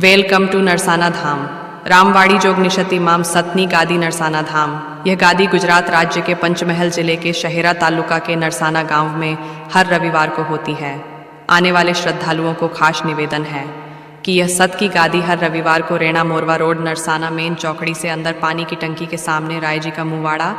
Welcome to Narsana धाम। रामवाड़ी जोग निशति माम सतनी गादी नरसाना धाम। यह गादी गुजरात राज्य के पंचमहल जिले के शहेरा तालुका के नरसाना गांव में हर रविवार को होती है। आने वाले श्रद्धालुओं को खास निवेदन है कि यह सत की गादी हर रविवार को रेणा मोरवा रोड नरसाना मेन चौकड़ी से अंदर पानी की टंकी के सामने राय जी का मुवाड़ा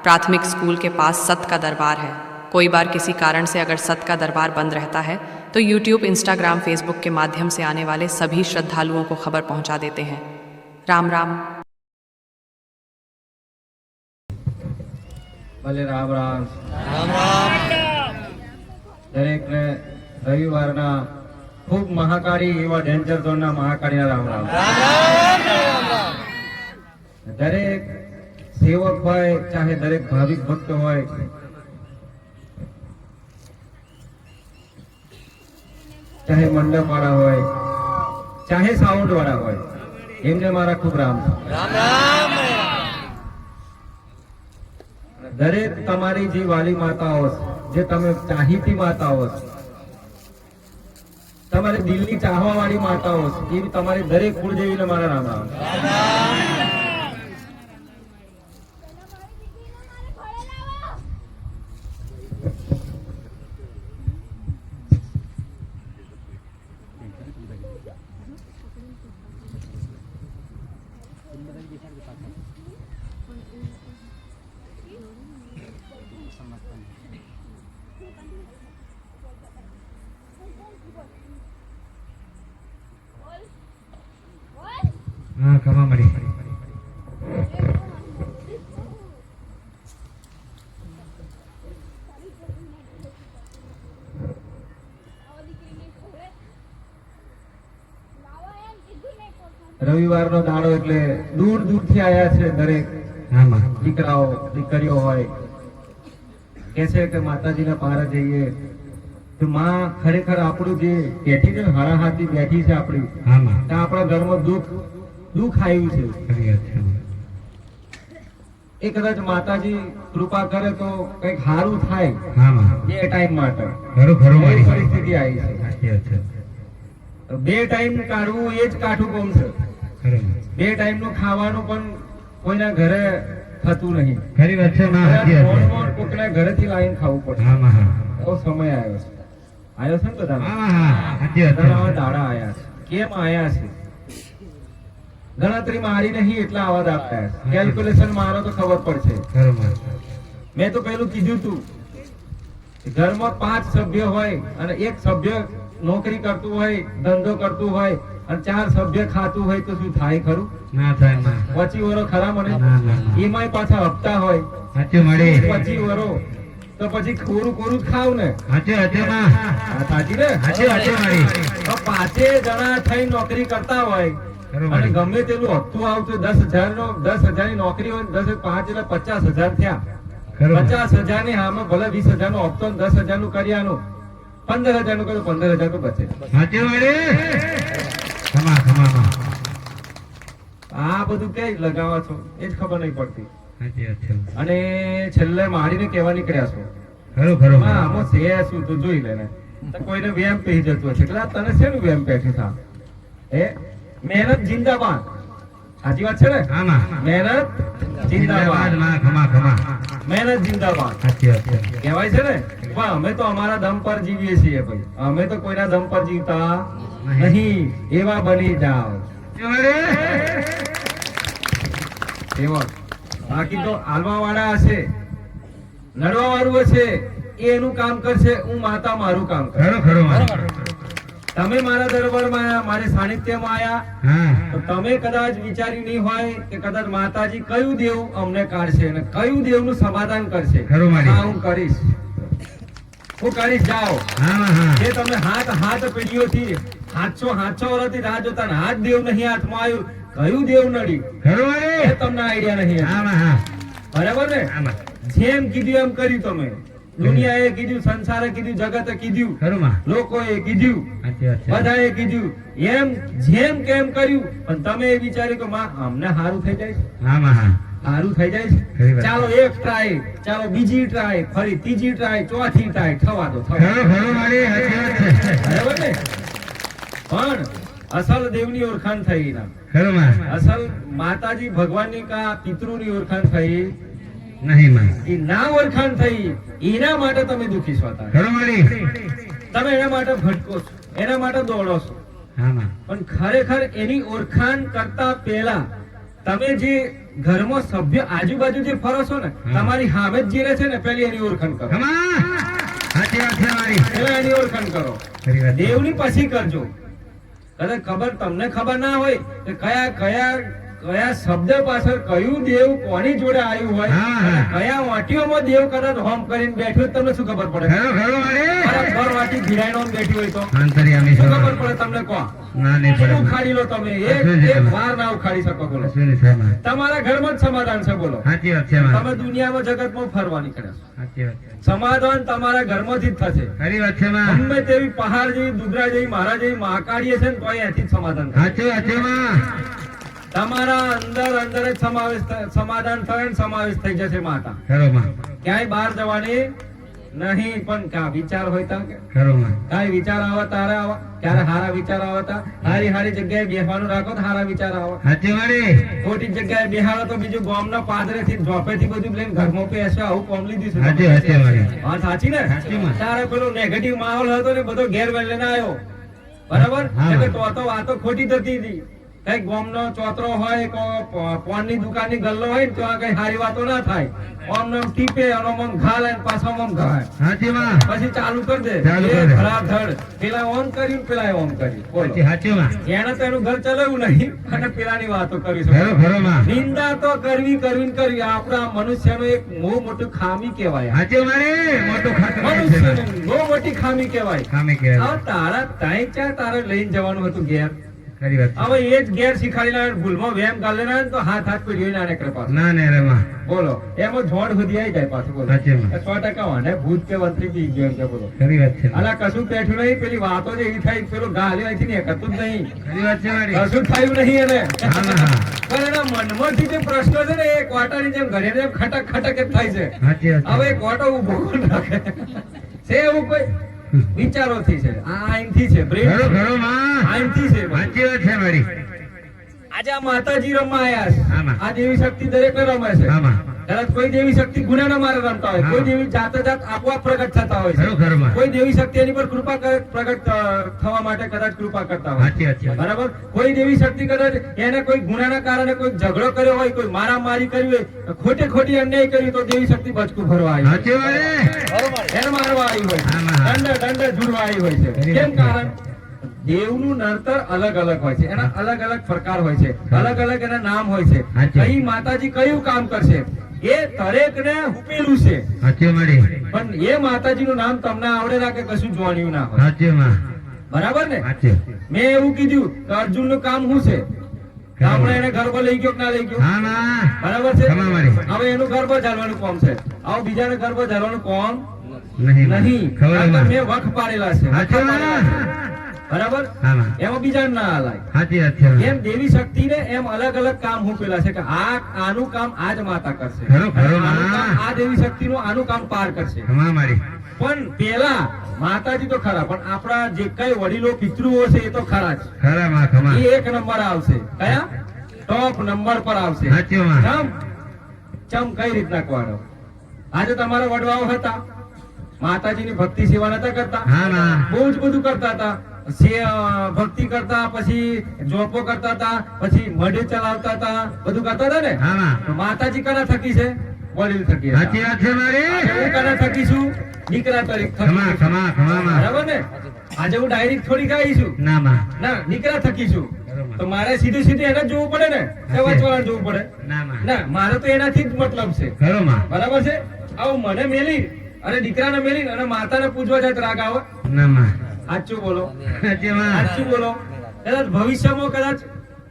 प्राथमिक स्कूल के पास सत का दरबार है। कोई बार किसी कारण से अगर सत का दरबार बंद रहता है तो यूट्यूब, इंस्टाग्राम, फेसबुक के माध्यम से आने वाले सभी श्रद्धालुओं को खबर पहुंचा देते हैं। राम राम। भले राम राम राम राम। दरेक ने रविवारना खूब महाकाળી એવા ડેન્જર ઝોનના મહાકાળીના રામ રામ રામ રામ। દરેક સેવક હોય ચાહે દરેક ભાવિક ભક્ત હોય ચાહે મંડપ વાળા હોય ચાહે સાઉન્ડ વાળા હોય એમને મારા ખૂબ રામ રામ રામ। દરેક તમારી જે વાલી માતાઓ જે તમે ચાહીતી માતાઓ તમારી દિલની ચાહવા વાળી માતાઓ એ તમારી દરેક કુળદેવીને મારા રામ રામ। हाँ खमा मरी રવિવારનો દાડો એટલે દૂર દૂરથી આયા છે દરેક દીકરાઓ દીકરીઓ હોય કે છે કે માતાજીના પારે જઈએ તો માં ખરેખર આપણું જે બેઠી છે હરાહાથી બેઠી છે આપણી આપણા ઘરમાં દુઃખ આવ્યું છે એ કદાચ માતાજી કૃપા કરે તો કઈક સારું થાય એ ટાઈમ માટે પરિસ્થિતિ આવી છે। બે ટાઈમ કાઢવું એ જ કાઠું કામ છે। બે ટાઈમ નું ખાવાનું પણ કોઈના ઘરે થતું નહીં। ખરી વાત છે કોકના ઘરેથી લાવીને ખાવું પડે। એવો સમય આવ્યો છે ને બધા દાડા આયા છે। કેમ આયા છે? ગણતરી મારી નહીં એટલા આવાજ આપતા કેલ્ક્યુલેશન મારો તો ખબર પડશે। મેં તો પેલું કીધું તું ઘરમાં 5 સભ્ય હોય અને એક સભ્ય નોકરી કરતું હોય ધંધો કરતું હોય અને 4 સભ્ય ખાતું હોય તો શું થાય? ખરું ના થાય। 25 વરો ખરા મને એમાંય પાછા હપ્તા હોય 25 વરો તો પછી કોરું કોરું ખાવ ને સાચી ને? 5 જણા થઈ નોકરી કરતા હોય અને ગમે તેટલું હપ્તું આવતું 10,000 ની નોકરી હોય 10 5 એટલે 50,000 થયા। 50,000 ની સામે ભલે 20,000 નો હપ્તો 10,000 નું કર્યાનું 15,000 નું કર્યું 15,000 તો બચે। આ બધું કઈ લગાવો છો એ જ ખબર નહીં પડતી। અને છેલ્લે મારીને કેવા નીકળ્યા છો આમાં છે શું તું જોઈ લે ને કોઈને વેમ પહી જતું હશે એટલે તને શેનું વેમ પેઠું થા? મહેનત જિંદાબાદ। સાચી વાત છે ને? મહેનત જિંદાબાદ મહેનત જિંદાબાદ કહેવાય છે ને? પણ અમે તો અમારા દમ પર જીવીએ છીએ ભાઈ। અમે તો કોઈના દમ પર જીવતા નહીં। એવા બની જાઓ। બાકી તો હાલવા વાળા હશે લડવા વાળું હશે એનું કામ કરશે। હું માતા મારું કામ કરું। તમે મારા દરબારમાં આયા મારે સાનિધ્યમાં આયા તો તમે કદાચ વિચાર્યું નહીં હોય કે કદાચ માતાજી કયું દેવ અમને કાઢશે અને કયું દેવનું સમાધાન કરશે। હું કરીશ હું કરીશ। જાઓ જે તમે હાથ પેઢીઓથી 700 વર્ષથી રાહ જોતા ને હાથ દેવ નહીં હાથમાં આવ્યું કયું દેવ નડ્યું એ તમને આઈડિયા નહીં। બરાબર ને? જેમ કીધું એમ કર્યું તમે। દુનિયાએ કીધું, સંસારે કીધું, જગતે કીધું, લોકોએ કીધું, બધાએ કીધું એમ જેમ કેમ કર્યું પણ તમે એ વિચાર્યું કે માં અમને સારું થઈ જાય સારું થઈ જાય છે। ચાલો એક ટ્રાય, ચાલો બીજી ટ્રાય, ફરી ત્રીજી ટ્રાય, ચોથી ટ્રાય, થવા દો બરાબર ને? પણ અસલ દેવની ઓળખાણ થઈ ના ખરું માં અસલ માતાજી ભગવાનની કા પિતૃની ઓળખાણ થઈ નહીં માં એ ના ઓળખાણ થઈ એના માટે તમે દુખી છો અત્યારે. ખરું મારી તમે એના માટે ભટકો છો, એના માટે દોડો છો, હા માં પણ ખરેખર એની ઓળખાણ કરતા પહેલા તમે જે ઘરમાં સભ્ય આજુબાજુ જે ફરો છો ને તમારી સામે જ જે રહે છે ને પેલી એની ઓળખાણ કરો, ખમા સાચી વાત છે મારી પેલા એની ઓળખાણ કરો. ખરી વાત દેવની પછી કરજો. કદાચ ખબર તમને ખબર ના હોય કે કયા કયા કયા શબ્દ પાછળ કયું દેવ કોની જોડે આવ્યું હોય, હા, હા. અને કયા વાટીઓમાં દેવ કદાચ હોમ કરીને બેઠું હોય તમને શું ખબર પડે? ખરું ખરું મારી ઘર વાટી ભીડાઈને બેઠી હોય તો અંતર્યામી શું છો ખબર પડે તમને? કહો. ના નહીં પડે ઉખાડી લો તમે, એક વાર ના ઉખાડી શકો. બોલો, કશું નહીં થાય માં તમારા ઘરમાં જ સમાધાન છે. બોલો, સાચી વાત છે માં તમે દુનિયામાં જગતમાં ફરવા નીકળ્યા છો, સાચી વાત છે સમાધાન તમારા ઘરમાંથી જ થશે. ખરી વાત છે માં ગમે તેવી પહાડ જેવી દુધરા જેવી મારા જેવી મહાકાળીએ છે ને તો અહીંયાથી જ સમાધાન થાય. સાચી વાત છે માં તમારા અંદર અંદર જ સમાધાન થાય ને સમાવેશ થઈ જશે. માતા ખરું માં ક્યાંય બહાર જવાની નહીં, પણ કા વિચાર હોય તો ખરું માં કાંઈ વિચાર આવે તારે આવે, ક્યારે હારા વિચાર આવે તા હારી હારી જગ્યાએ બેસવાનું રાખો તો હારા વિચાર આવે. સાચી મારી ખોટી જગ્યાએ બેહાડો તો બીજું ગામના પાદરે થી ઝોપે થી બધું લઈને ઘરમાં પેસો આવું કોમ લીધું છે. સાચી વાત છે મારી વાત સાચી ને? સાચી માં. તારે પેલો નેગેટિવ માહોલ હતો ને બધો ઘેર લઈને આવ્યો, બરાબર? હા. એટલે તો વાતો ખોટી થતી હતી. કઈ ગોમનો ચોતરો હોય, પોનની દુકાનની ગલ્લો હોય ને તો આ કઈ સારી વાતો ના થાય. ઓમ નામ ટીપે અને મમ ઘાલે ને પાછો મમ ઘાલે, સાચી માં પછી ચાલુ કરી દે. ચાલુ એ કરી દે. ખરાબ ધડ પેલા ઓન કર્યું પેલા ઓન કર્યું. બોલો, સાચી સાચી માં એને તો એનું ઘર ચલાવ્યું નહીં અને પેલાની વાતો કરી શકે. ખરું ખરું માં નિંદા તો કરવી કરવી ને કરવી આપણા મનુષ્યનો એક બહુ મોટું ખામી કહેવાય. સાચી મારી મોટું ખાતું છે મનુષ્યની બહુ મોટી ખામી કહેવાય. ખામી કહેવાય હવે તારા તાઈ ચા તારે લઈને જવાનું હતું ઘેર, ખરી વાત છે. હવે એ જ ઘેર શીખાડી લાવે, ભૂલમાં વેમ ગાલે ના તો હાથ હાથ પીડ્યો ના નીકળે પાછો. ના ને રે માં બોલો, એમાં જોડ સુધી આવી જાય પાછું. બોલો, સાચી માં. 100% વાંધે ભૂત કે વંતરી બી ગયો એમ કે. બોલો, ખરી વાત છે અલા કશું બેઠું નહીં, પેલી વાતો જ એવી થઈ, પેલું ગાલ્યો અહીંથી નીકળતું જ નહીં, ખરી વાત છે મારી કશું થયું નહીં એને. હા ના હા પણ એના મનમાંથી જે પ્રશ્નો છે ને એ કોટાની જેમ ઘરે જેમ ખટક ખટક જ થાય છે. સાચી વાત હવે છે એ કોટો ઉભો કોણ રાખે છે? એવું કોઈ વિચારોથી છે, આ આઈનથી છે, બ્રેન ખરું ખરું માં આઈનથી છે. સાચી વાત છે મારી આજે આ માતાજી રમવા આયા છે. હા, માં. આ દેવી શક્તિ દરેકને રમે છે. હા માં કદાચ કોઈ દેવી શક્તિ ગુનાના મારે રમતા હોય, હા. કોઈ દેવી જાતે જાત આપોઆપ પ્રગટ થતા હોય ખરું છે, ખરું માં કોઈ દેવી શક્તિ એની પર કૃપા પ્રગટ થવા માટે કદાચ કૃપા કરતા હોય, સાચી વાત છે બરાબર? કોઈ દેવી શક્તિ કદાચ એને કોઈ ગુનાના કારણે કોઈ ઝઘડો કર્યો હોય, કોઈ મારામારી કરી હોય, ખોટે ખોટી અન્યાય કરી તો દેવી શક્તિ બચકું ભરવા આવી સાચી વાત એને મારવા આવી હોય, હા, હા. દંડ દંડ ઝૂડવા આવી હોય છે. ખરી કેમ? વાત છે. કારણ દેવનું નર્તર અલગ અલગ હોય છે, એના અલગ અલગ પ્રકાર હોય છે, અલગ અલગ એના નામ હોય છે. સાચી. કઈ માતાજી કયું કામ કરશે એ દરેકને હુપેલું છે, સાચી મારી પણ એ માતાજીનું નામ તમને આવડે ના કે કશું જોણ્યું ના હોય, સાચી માં બરાબર ને? સાચી મેં એવું કીધું કે અર્જુનનું કામ શું છે? હમણાં એને ગર્ભ લઈ ગયો કે ના લઈ ગયો? હા માં બરાબર છે? ખમા મારી. હવે એનું ગર્ભ ઝાલવાનું કોમ છે, આવું બીજાને ગર્ભ ઝાલવાનું કોમ નહીં નહીં. ખબર આ તો માં મેં વખ પાડેલા છે, સાચી વખા પાડેલા છે. માં બરાબર? હા માં એમાં બીજાને ના હલાય. સાચી વાત છે એમ દેવી શક્તિ ને એમ અલગ અલગ કામ હુપેલા છે કે આનું કામ આ જ માતા કરશે, ખરું, ખરું, આનું હા. કામ આ દેવી શક્તિ નું આનું કામ પાર કરશે. ખમા મારી પણ પેલા માતાજી તો ખરા, પણ આપણા જે કઈ વડીલો પિતૃઓ છે એ તો ખરા જ. ખરા માં ખમા એ એક નંબર આવશે. કયા? ટોપ નંબર પર આવશે. સાચી માં ચમ કઈ રીતના કહેવાનો? આજે તમારા વડવાઓ હતા, માતાજીની ભક્તિ સેવા નતા કરતા, હા માં બહુ જ બધું કરતા હતા. ભક્તિ કરતા, પછી જોપો કરતા હતા, પછી મઢે ચલાવતા હતા, બધું કરતા હતા ને? હા માં તો માતાજી કના થકી છે? વડીલ થકી હતા. સાચી વાત છે મારી આજે હું કના થકી છું? દીકરા તરીકે થકી ખમા છું. ખમા ખમા માં બરાબર ને? આજે હું ડાયરેક્ટ થોડી ગાઈશું ના માં ના, દીકરા થકી છું, બરાબર. તો મારે સીધું સીધું એને જ જોવું પડે ને, કે વચવાળાને જોવું પડે? ના માં ના, મારે તો એનાથી જ મતલબ છે, ખરો માં બરાબર છે? આવું મને મેલી અને દીકરાને મેલી અને માતાને પૂજવા જાય તો રાગ આવે? ના માં સાચું બોલો, સાચી માં સાચું બોલો. કદાચ ભવિષ્યમાં કદાચ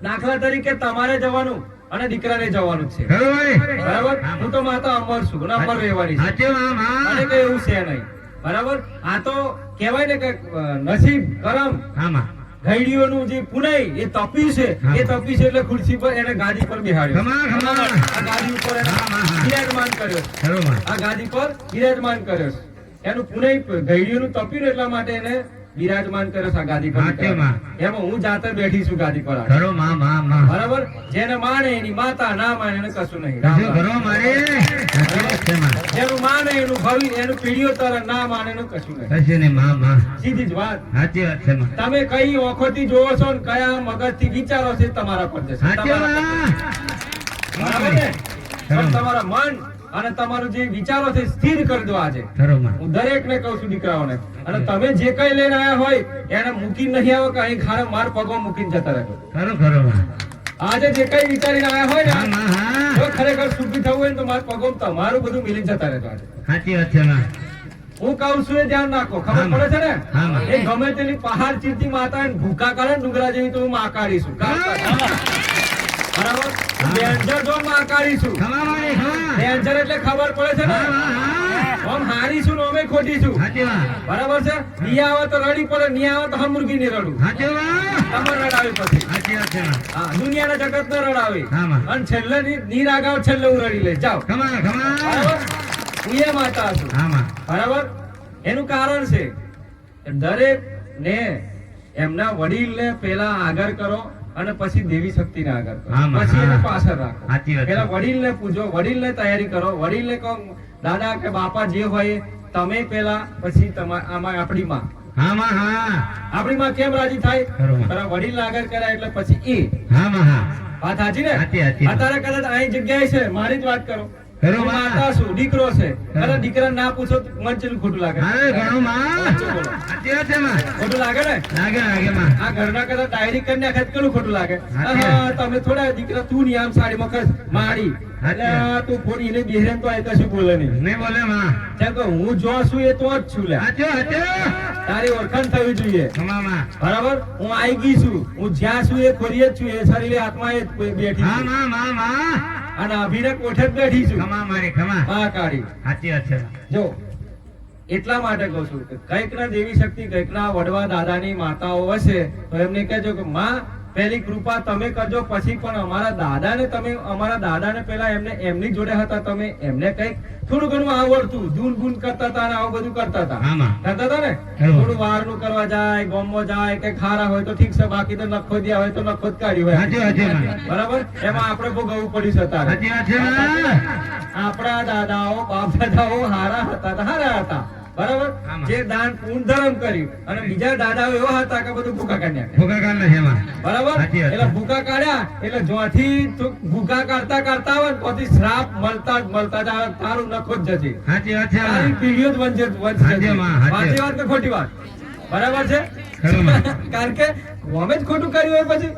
દાખલા તરીકે તમારે જવાનું અને દીકરાને જવાનું જ છે, ખરો મારી બરાબર? હું તો માતા અમર છું અને અમર રહેવાની છે, સાચી માં અને માં કઈ એવું છે નહીં, બરાબર? આ તો કહેવાય ને કે નસીબ કરમ હા માં ઘડીઓનું જે પુનાઈ એ તપ્યું છે, હા. એ તપ્યું છે એટલે ખુરશી પર એને ગાદી પર બેહાડ્યો. ખમા ખમા આ ગાદી ઉપર એને હા, હા, હા. બિરાજમાન કર્યો, ખરો માં આ ગાદી પર બિરાજમાન કર્યો છે. એનું પુનાઈ ઘડીઓનું તપ્યું ને એટલા માટે એને બિરાજમાન કરે છે આ ગાદી પર સાચે માં. એમાં હું જાતે બેઠી છું ગાદી પર આગળ. ખરો માં માં માં બરાબર, જેને માને એની માતા, ના માને એને કશું નહીં. કશું ખરો મારે સાચી વાત છે માં. જેનું માને એનું ભવિ, એનું પીઢીઓ તરે, ના માને એનું કશું નહીં. કશું ને માં માં સીધી જ વાત. સાચી વાત છે માં. તમે કઈ ઓખોથી જોવો છો ને કયા મગજથી વિચારો છે તમારા પર જશે. સાચી તમારા વાત. બરાબર ને? પણ તમારા મન અને તમારું જે વિચારો છે સ્થિર કરી દો આજે. ખરો માં. હું દરેકને કહું છું દીકરાઓને, અને તમે જે કઈ લઈને આવ્યા હોય એને મૂકીને નહીં આવો કે અહીં ખાને માર પગો મૂકીને જતા રહેજો. ખરો ખરો માં. આજે જે કઈ વિચારીને આવ્યા હોય હા ને, માં હા જો ખરેખર સુખી થવું હોય ને તો માર પગો તમારું બધું મિલી જતા રહેજો આજે. સાચી વાત છે માં. હું કહું છું એ ધ્યાન રાખો. ખબર હા, પડે છે ને? હા, માં. એ ગમે તેની પહાડ ચીરતી માતા એને ભૂકા કાઢે ને ડુંગરા જેવી તો હું માં કાઢીશું. બરાબર? ડેન્જર જો માં કાઢીશું. ખમા મારે ખમા. ડેન્જર એટલે ખબર પડે છે હા ને? હા હા આમ હારીશું ને અમે ખોટીશું. સાચી વાત. બરાબર છે? ની આવે તો રડી પડે, ની આવે તો હમુરગી ની રડું. સાચી વાત. તમારે રડાવી પછી. સાચી વાત છે માં. હા, દુનિયાના જગત ને રડાવી. હા, માં. અને છેલ્લે ની રાગાવ છેલ્લે હું રડી લઈ જાઓ. ખમા ખમા. બરાબર? હું એ માતા છું. હા માં. બરાબર? એનું કારણ છે દરેક ને એમના વડીલ ને પેલા આગળ કરો અને પછી દેવી શક્તિ ને આગળ કરો, હા, માં. પછી એને હા. પાછળ રાખો. સાચી વાત છે. પેલા વડીલ ને પૂછો, વડીલ ને તૈયારી કરો, વડીલ ને કહો દાદા કે બાપા જે હોય તમે પેલા, પછી આમાં આપણી માં. હા માં હા. આપણી માં કેમ રાજી થાય? ખરું. પેલા વડીલ ને આગળ કર્યા એટલે પછી એ. હા માં હા. વાત સાચી ને? સાચી, સાચી. અત્યારે કદાચ અહીં જગ્યાએ છે, મારી જ વાત કરો. ખરું, હું માં. માતા છું, દીકરો છે, કદાચ દીકરા ના પૂછો તો મને ચેટલું ખોટું લાગે? હા ઘણું માં. સાચું બોલો. સાચી વાત છે માં. ખોટું લાગે ને? લાગે લાગે માં. આ ઘરના કદાચ ડાયરી કરી નાખે તો કેટલું ખોટું લાગે? સાચી આહા, તમે થોડા દીકરા તું ની આમ સાડીમાં ખસ માડી, સાચી. એટલે આ તું ફોડી એને બેહરે તો આ કશું બોલે નહીં. નહીં બોલે માં. કેમ કે હું જો છું એ તો જ છું લે. સાચો સાચો. તારી ઓળખાણ થવી જોઈએ. ખમા માં. બરાબર? હું આવી ગઈ છું, હું જ્યાં છું એ ખોરી જ છું, એ શરીરે આત્મા એ જ બેઠી હા છું. માં માં માં. અને અભિને કોઠે જ બેઠી છું. ખમા મારી ખમા. માં કાઢી. સાચી વાત છે. જો એટલા માટે કહું છું કે કંઈક ના દેવી શક્તિ, કંઈક ના વડવા દાદાની માતાઓ હશે તો એમને કહેજો કે માં પહેલી કૃપા તમે કરજો, પછી પણ અમારા દાદાને તમે, અમારા દાદાને પેલા એમને એમની જોડે હતા, તમે એમને કંઈક થોડું ઘણું આવડતું, ધૂન ગુન કરતા હતા અને આવું બધું કરતા હતા. હા માં. કરતા હતા ને? ખરું. થોડું બહારનું કરવા જાય, ગામમાં જાય, કે ખારા હોય તો ઠીક છે, બાકી તો નખો દિયા હોય તો નખો જ કાઢ્યું હોય. સાચી વાત છે માં. બરાબર? એમાં આપણે ભોગવવું પડ્યું છે અત્યારે. સાચી વાત છે માં. આપણા દાદાઓ બાપ દાદાઓ હારા હતા તો હારા હતા. બરાબર? આમાં. જે દાન પૂર્ણ ધર્મ કર્યું, અને બીજા દાદાઓ એવા હતા કે બધું ભૂકા કાઢી નાખ્યા. ભૂખા કાઢ છે માં. બરાબર? સાચી વાત છે. એટલે ભૂકા કાઢ્યા એટલે જ્યાંથી તું ભૂકા કાઢતા કાઢતા હોય ને ત્યાંથી શ્રાપ મળતા જ મળતા જ આવે, તારું નખો જ જશે. સાચી વાત છે તારી માં. પીઢીઓ જ વંચિત સાચી માં, સાચી. સાચી વાત કે ખોટી વાત? બરાબર છે? ખરું માં. કારણ કે અમે જ ખોટું કર્યું હોય પછી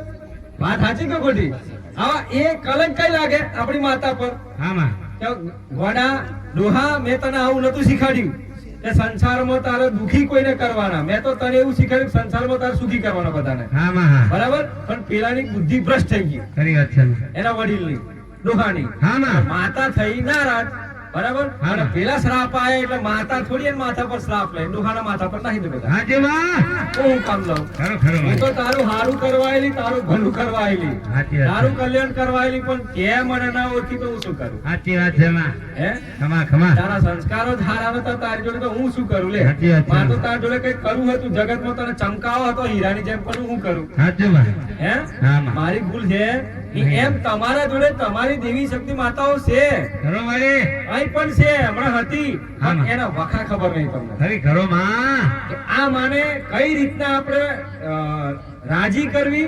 વાત સાચી કે ખોટી? આવા એ કલંક કઈ લાગે આપણી માતા પર? હા માં. કે ગોડા ડોહા, મેં તને આવું નતું શીખવાડ્યું કે સંસારમાં તારે દુખી કોઈને કરવાના. મેં તો તને એવું શીખવાડ્યું કે સંસારમાં તારે સુખી કરવાના બધાને. હા માં હા. બરાબર? પણ પેલાની બુદ્ધિ ભ્રષ્ટ થઈ ગઈ, ખરી વાત છે માં. એના વડીલની, ડોહાની. હા માં. માતા થઈ નારાજ. બરાબર? હા. અને પેલા શ્રાપ આયા એટલે માતા થોડી એને માથા પર શ્રાપ લે, ડોહાના માથા પર નાખી દે બધા. સાચી માં. હું કામ લઉં? ખરું ખરું હું માં. તો તારું હારું કરવાયેલી, તારું ભલું કરવાયેલી, સાચી વાત તારું છે. કલ્યાણ કરવાયેલી, પણ કે મને ના ઓળખી તો હું શું કરું? સાચી વાત છે માં. હે? ખમા ખમા. તારા સંસ્કારો જ હારા નતા તારી જોડે, તો હું શું કરું લે? સાચી વાત છે. મારે તો તારી જોડે કઈ કરવું હતું જગતમાં, તને ચમકાવો હતો હીરાની જેમ, પણ હું કરું? સાચું માં. હે? હા માં. મારી ભૂલ છે કે એમ તમારા જોડે તમારી દેવી શક્તિ માતાઓ છે, ખરો મારી. અહીં પણ છે, હમણાં હતી, હા, પણ માં. એના વખા ખબર નહીં તમને. ખરી ખરો માં. કે આ માને કઈ રીતના આપણે રાજી કરવી,